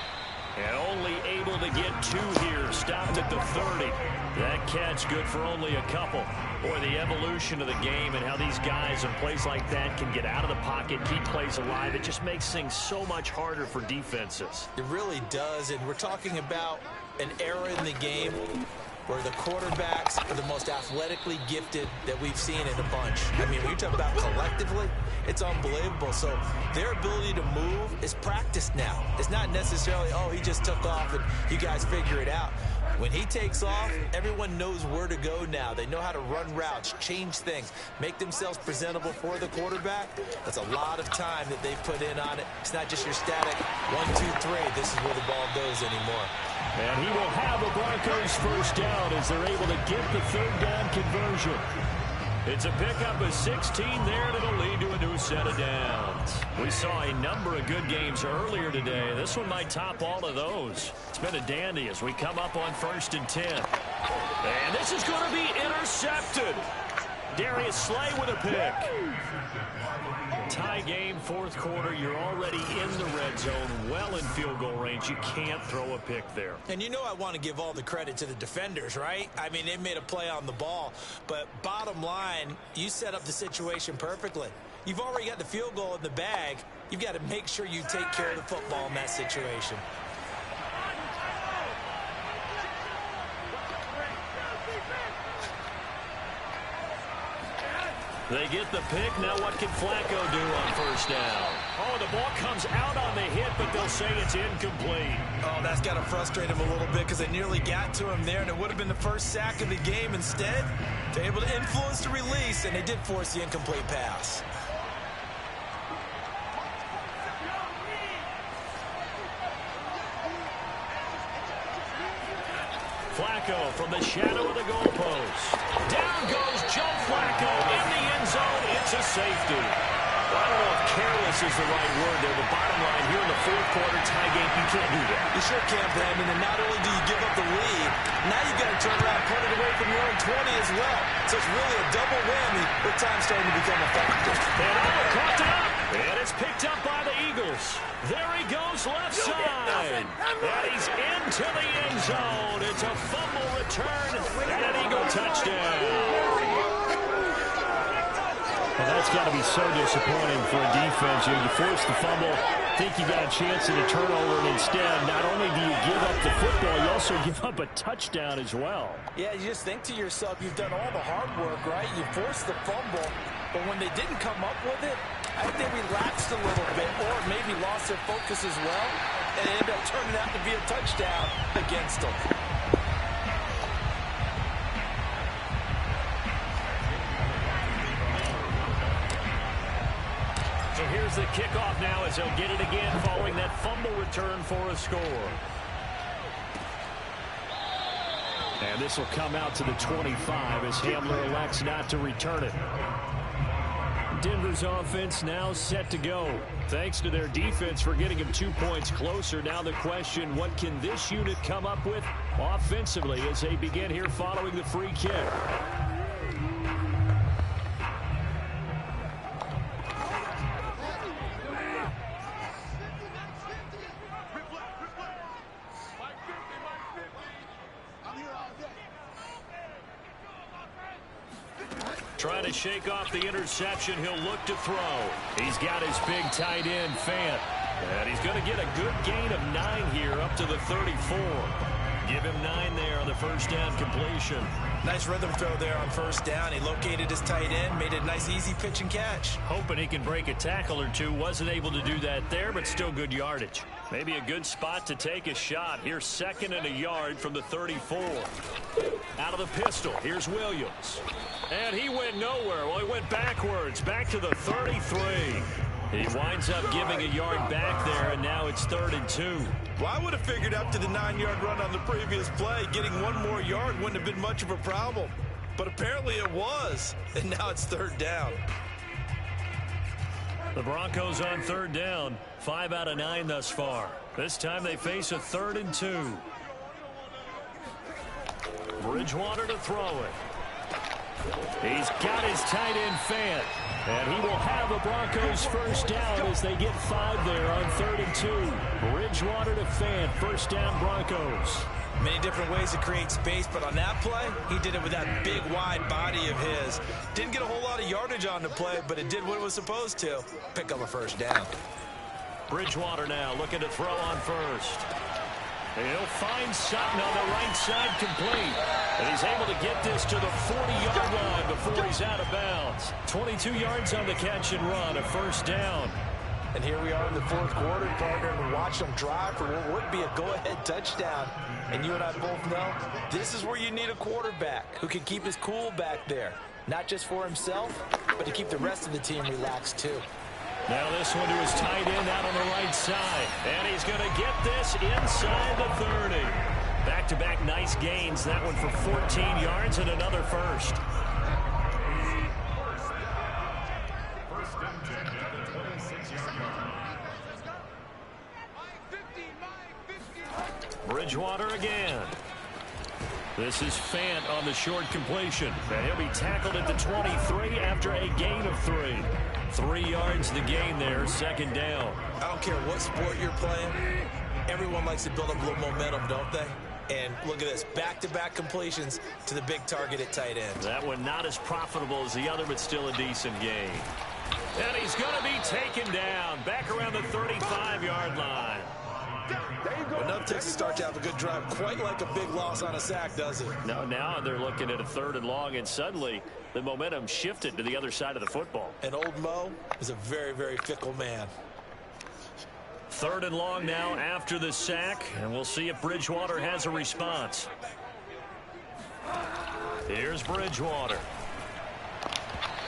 And only able to get 2 here. Stopped at the 30. That catch good for only a couple. Boy, the evolution of the game and how these guys in plays like that can get out of the pocket, keep plays alive. It just makes things so much harder for defenses. It really does. And we're talking about an era in the game where the quarterbacks are the most athletically gifted that we've seen in a bunch. I mean, when you talk about collectively, it's unbelievable. So their ability to move is practiced now. It's not necessarily, oh, he just took off and you guys figure it out. When he takes off, everyone knows where to go now. They know how to run routes, change things, make themselves presentable for the quarterback. That's a lot of time that they put in on it. It's not just your static 1, 2, 3. This is where the ball goes anymore. And he will have a Broncos first down as they're able to get the 3rd down conversion. It's a pickup of 16 there, and it'll lead to a new set of downs. We saw a number of good games earlier today. This one might top all of those. It's been a dandy as we come up on 1st and 10. And this is going to be intercepted. Darius Slay with a pick. Tie game, 4th quarter. You're already in the red zone, well in field goal range. You can't throw a pick there. And you know I want to give all the credit to the defenders, right? I mean, they made a play on the ball. But bottom line, you set up the situation perfectly. You've already got the field goal in the bag. You've got to make sure you take care of the football in that situation. They get the pick. Now what can Flacco do on first down? Oh, the ball comes out on the hit, but they'll say it's incomplete. Oh, that's got to frustrate him a little bit because they nearly got to him there, and it would have been the first sack of the game. Instead, they're able to influence the release, and they did force the incomplete pass. Flacco from the shadow of the goalpost. Down goes Joe Flacco in the end zone. It's a safety. Well, I don't know if careless is the right word there. The bottom line here in the 4th quarter tie game, you can't do that. You sure can't, Brandon. And not only do you give up the lead, now you've got to turn around and put it away from your own 20 as well. So it's really a double whammy with time starting to become a factor. And caught it up. And it's picked up by the Eagles. There he goes left side. And he's into the end zone. It's a fumble return and an Eagle touchdown. Well, that's got to be so disappointing for a defense. You force the fumble, think you got a chance at a turnover, and instead, not only do you give up the football, you also give up a touchdown as well. Yeah, you just think to yourself, you've done all the hard work, right? You forced the fumble, but when they didn't come up with it, I think they relaxed a little bit or maybe lost their focus as well, and it ended up turning out to be a touchdown against them. So here's the kickoff now as he'll get it again following that fumble return for a score. And this will come out to the 25 as Hamler elects not to return it. Denver's offense now set to go. Thanks to their defense for getting him 2 points closer. Now the question, what can this unit come up with offensively as they begin here following the free kick? Trying to shake off the interception. He'll look to throw. He's got his big tight end, Fant. And he's going to get a good gain of 9 here up to the 34. Give him 9 there on the first down completion. Nice rhythm throw there on first down. He located his tight end, made it a nice easy pitch and catch. Hoping he can break a tackle or two. Wasn't able to do that there, but still good yardage. Maybe a good spot to take a shot. Here's 2nd and a yard from the 34. Out of the pistol, here's Williams. And he went nowhere. Well, he went backwards, back to the 33. He winds up giving a yard back there, and now it's 3rd and 2. Well, I would have figured after the 9-yard run on the previous play, getting 1 more yard wouldn't have been much of a problem. But apparently it was, and now it's 3rd down. The Broncos on 3rd down, 5 out of 9 thus far. This time they face a 3rd and 2. Bridgewater to throw it. He's got his tight end, Fant. And he will have the Broncos first down as they get 5 there on 3rd and 2. Bridgewater to Fant, first down Broncos. Many different ways to create space, but on that play, he did it with that big, wide body of his. Didn't get a whole lot of yardage on the play, but it did what it was supposed to. Pick up a first down. Bridgewater now looking to throw on first. He'll find Sutton on the right side complete. And he's able to get this to the 40-yard line before he's out of bounds. 22 yards on the catch and run, a first down. And here we are in the 4th quarter, partner, and watch them drive for what would be a go-ahead touchdown. And you and I both know this is where you need a quarterback who can keep his cool back there. Not just for himself, but to keep the rest of the team relaxed too. Now this one to his tight end out on the right side. And he's going to get this inside the 30. Back-to-back nice gains. That one for 14 yards and another first. Bridgewater again. This is Fant on the short completion. And he'll be tackled at the 23 after a gain of 3. 3 yards the gain there, 2nd down. I don't care what sport you're playing. Everyone likes to build up a little momentum, don't they? And look at this, back-to-back completions to the big target at tight end. That one not as profitable as the other, but still a decent gain. And he's going to be taken down, back around the 35-yard line. Enough takes to start to have a good drive, quite like a big loss on a sack, does it? No, now they're looking at a 3rd and long, and suddenly the momentum shifted to the other side of the football. And old Mo is a very, very fickle man. 3rd and long now after the sack, and we'll see if Bridgewater has a response. Here's Bridgewater.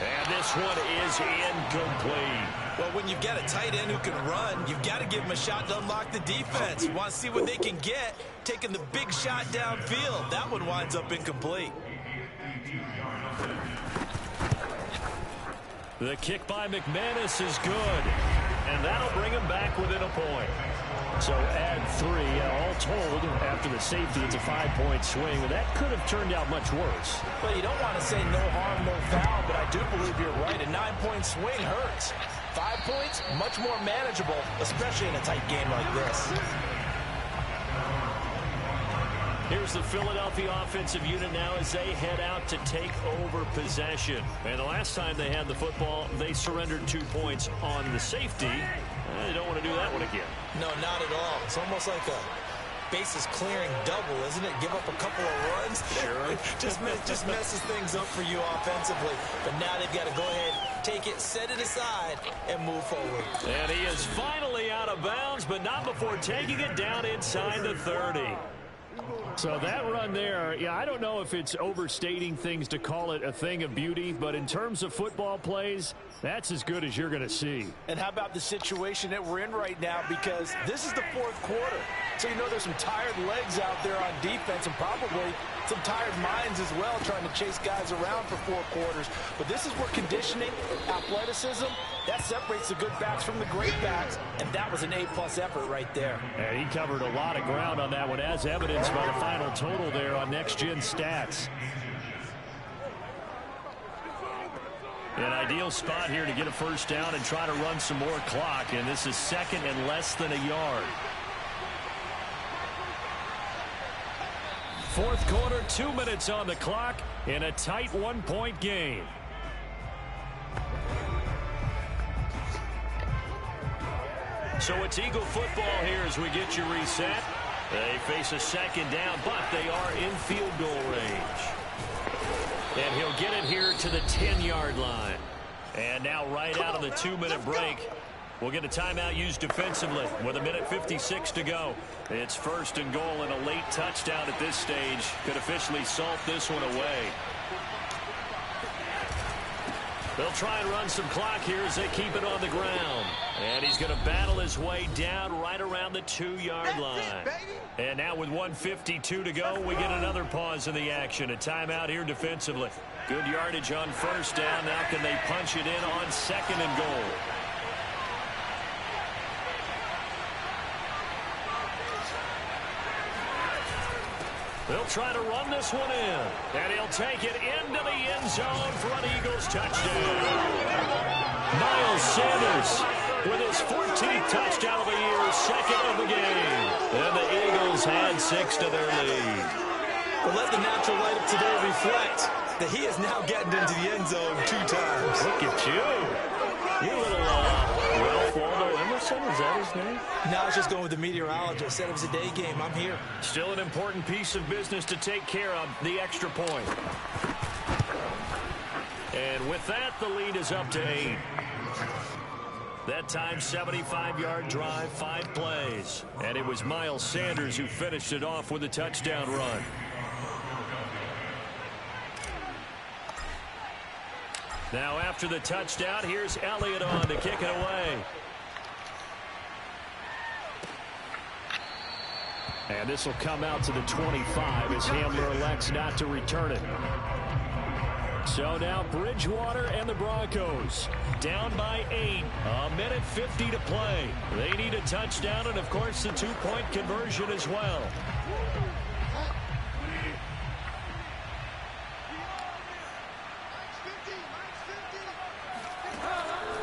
And this one is incomplete. Well, when you've got a tight end who can run, you've got to give him a shot to unlock the defense. You want to see what they can get, taking the big shot downfield. That one winds up incomplete. The kick by McManus is good. And that'll bring him back within a point. So add 3, all told, after the safety, it's a 5-point swing. That could have turned out much worse. Well, you don't want to say no harm, no foul, but I do believe you're right. A 9-point swing hurts. 5 points, much more manageable, especially in a tight game like this. Here's the Philadelphia offensive unit now as they head out to take over possession. And the last time they had the football, they surrendered 2 points on the safety. They don't want to do that one again. No, not at all. It's almost like a bases clearing double, isn't it? Give up a couple of runs. Sure. just messes things up for you offensively. But now they've got to go ahead, take it, set it aside, and move forward. And he is finally out of bounds, but not before taking it down inside the 30. So that run there, yeah, I don't know if it's overstating things to call it a thing of beauty, but in terms of football plays, that's as good as you're going to see. And how about the situation that we're in right now, because this is the fourth quarter. So you know there's some tired legs out there on defense and probably some tired minds as well trying to chase guys around for 4 quarters. But this is where conditioning, athleticism, that separates the good backs from the great backs, and that was an A-plus effort right there. And he covered a lot of ground on that one, as evidenced by the final total there on next-gen stats. An ideal spot here to get a first down and try to run some more clock, and this is second and less than a yard. Fourth quarter, 2 minutes on the clock in a tight 1-point game. So it's Eagle football here as we get you reset. They face a second down, but they are in field goal range. And he'll get it here to the 10-yard line. And now right out of the 2-minute break, we'll get a timeout used defensively with 1:56 to go. It's first and goal, and a late touchdown at this stage could officially salt this one away. They'll try and run some clock here as they keep it on the ground. And he's going to battle his way down right around the 2-yard line. And now with 1:52 to go, we get another pause in the action. A timeout here defensively. Good yardage on first down. Now can they punch it in on second and goal? They'll try to run this one in. And he'll take it into the end zone for an Eagles touchdown. Miles Sanders with his 14th touchdown of the year, second of the game. And the Eagles had 6 to their lead. Well, let the natural light of today reflect that he is now getting into the end zone 2 times. Look at you. You little Ralph Waldo Emerson, is that his name? No, I was just going with the meteorologist. Said it was a day game. I'm here. Still an important piece of business to take care of, the extra point. And with that, the lead is up to 8. That time, 75-yard drive, 5 plays. And it was Miles Sanders who finished it off with a touchdown run. Now after the touchdown, here's Elliott on to kick it away. And this will come out to the 25 as Hamler elects not to return it. So now Bridgewater and the Broncos down by 8. 1:50 to play. They need a touchdown and, of course, the 2-point conversion as well.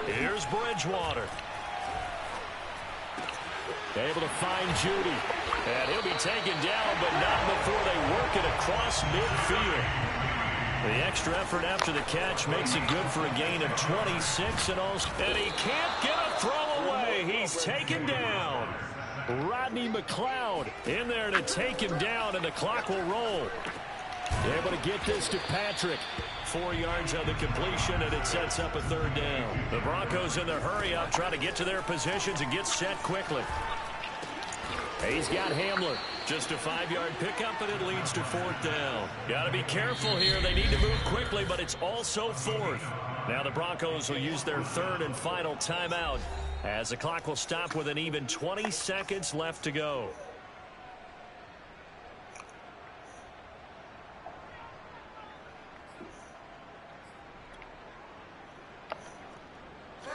Here's Bridgewater. Able to find Judy. And he'll be taken down, but not before they work it across midfield. The extra effort after the catch makes it good for a gain of 26 and all. And he can't get a throw away. He's taken down. Rodney McLeod in there to take him down, and the clock will roll. Able to get this to Patrick. 4 yards on the completion, and it sets up a 3rd down. The Broncos in the hurry-up trying to get to their positions and get set quickly. He's got Hamler. Just a 5-yard pickup, and it leads to 4th down. Got to be careful here. They need to move quickly, but it's also 4th. Now the Broncos will use their 3rd and final timeout as the clock will stop with an even 20 seconds left to go.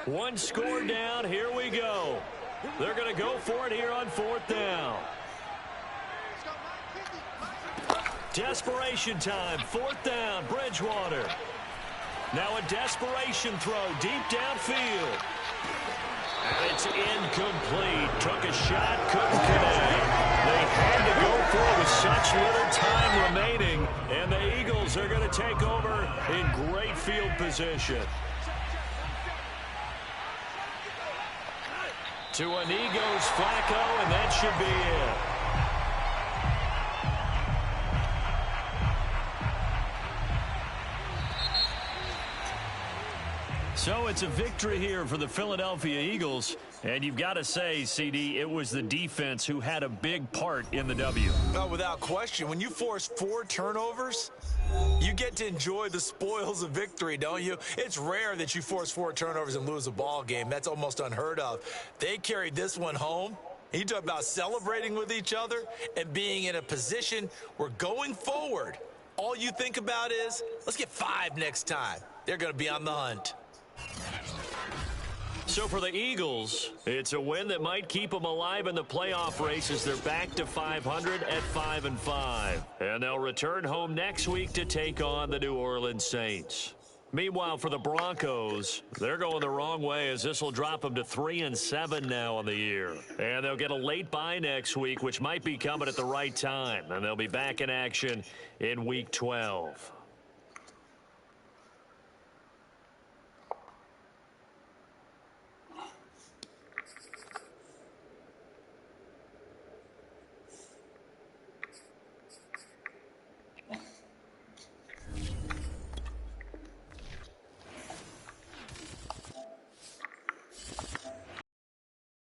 One score down. Here we go. They're going to go for it here on 4th down. Desperation time. 4th down. Bridgewater. Now a desperation throw deep downfield. And it's incomplete. Took a shot. Couldn't connect. They had to go for it with such little time remaining. And the Eagles are going to take over in great field position. To a knee goes Flacco, and that should be it. So it's a victory here for the Philadelphia Eagles. And you've got to say, CD, it was the defense who had a big part in the W. Oh, without question. When you force 4 turnovers, you get to enjoy the spoils of victory, don't you? It's rare that you force 4 turnovers and lose a ball game. That's almost unheard of. They carried this one home. You talk about celebrating with each other and being in a position where going forward, all you think about is, let's get 5 next time. They're going to be on the hunt. So for the Eagles, it's a win that might keep them alive in the playoff race as they're back to 500 at 5-5. And they'll return home next week to take on the New Orleans Saints. Meanwhile, for the Broncos, they're going the wrong way as this will drop them to 3-7 now on the year. And they'll get a late bye next week, which might be coming at the right time. And they'll be back in action in Week 12.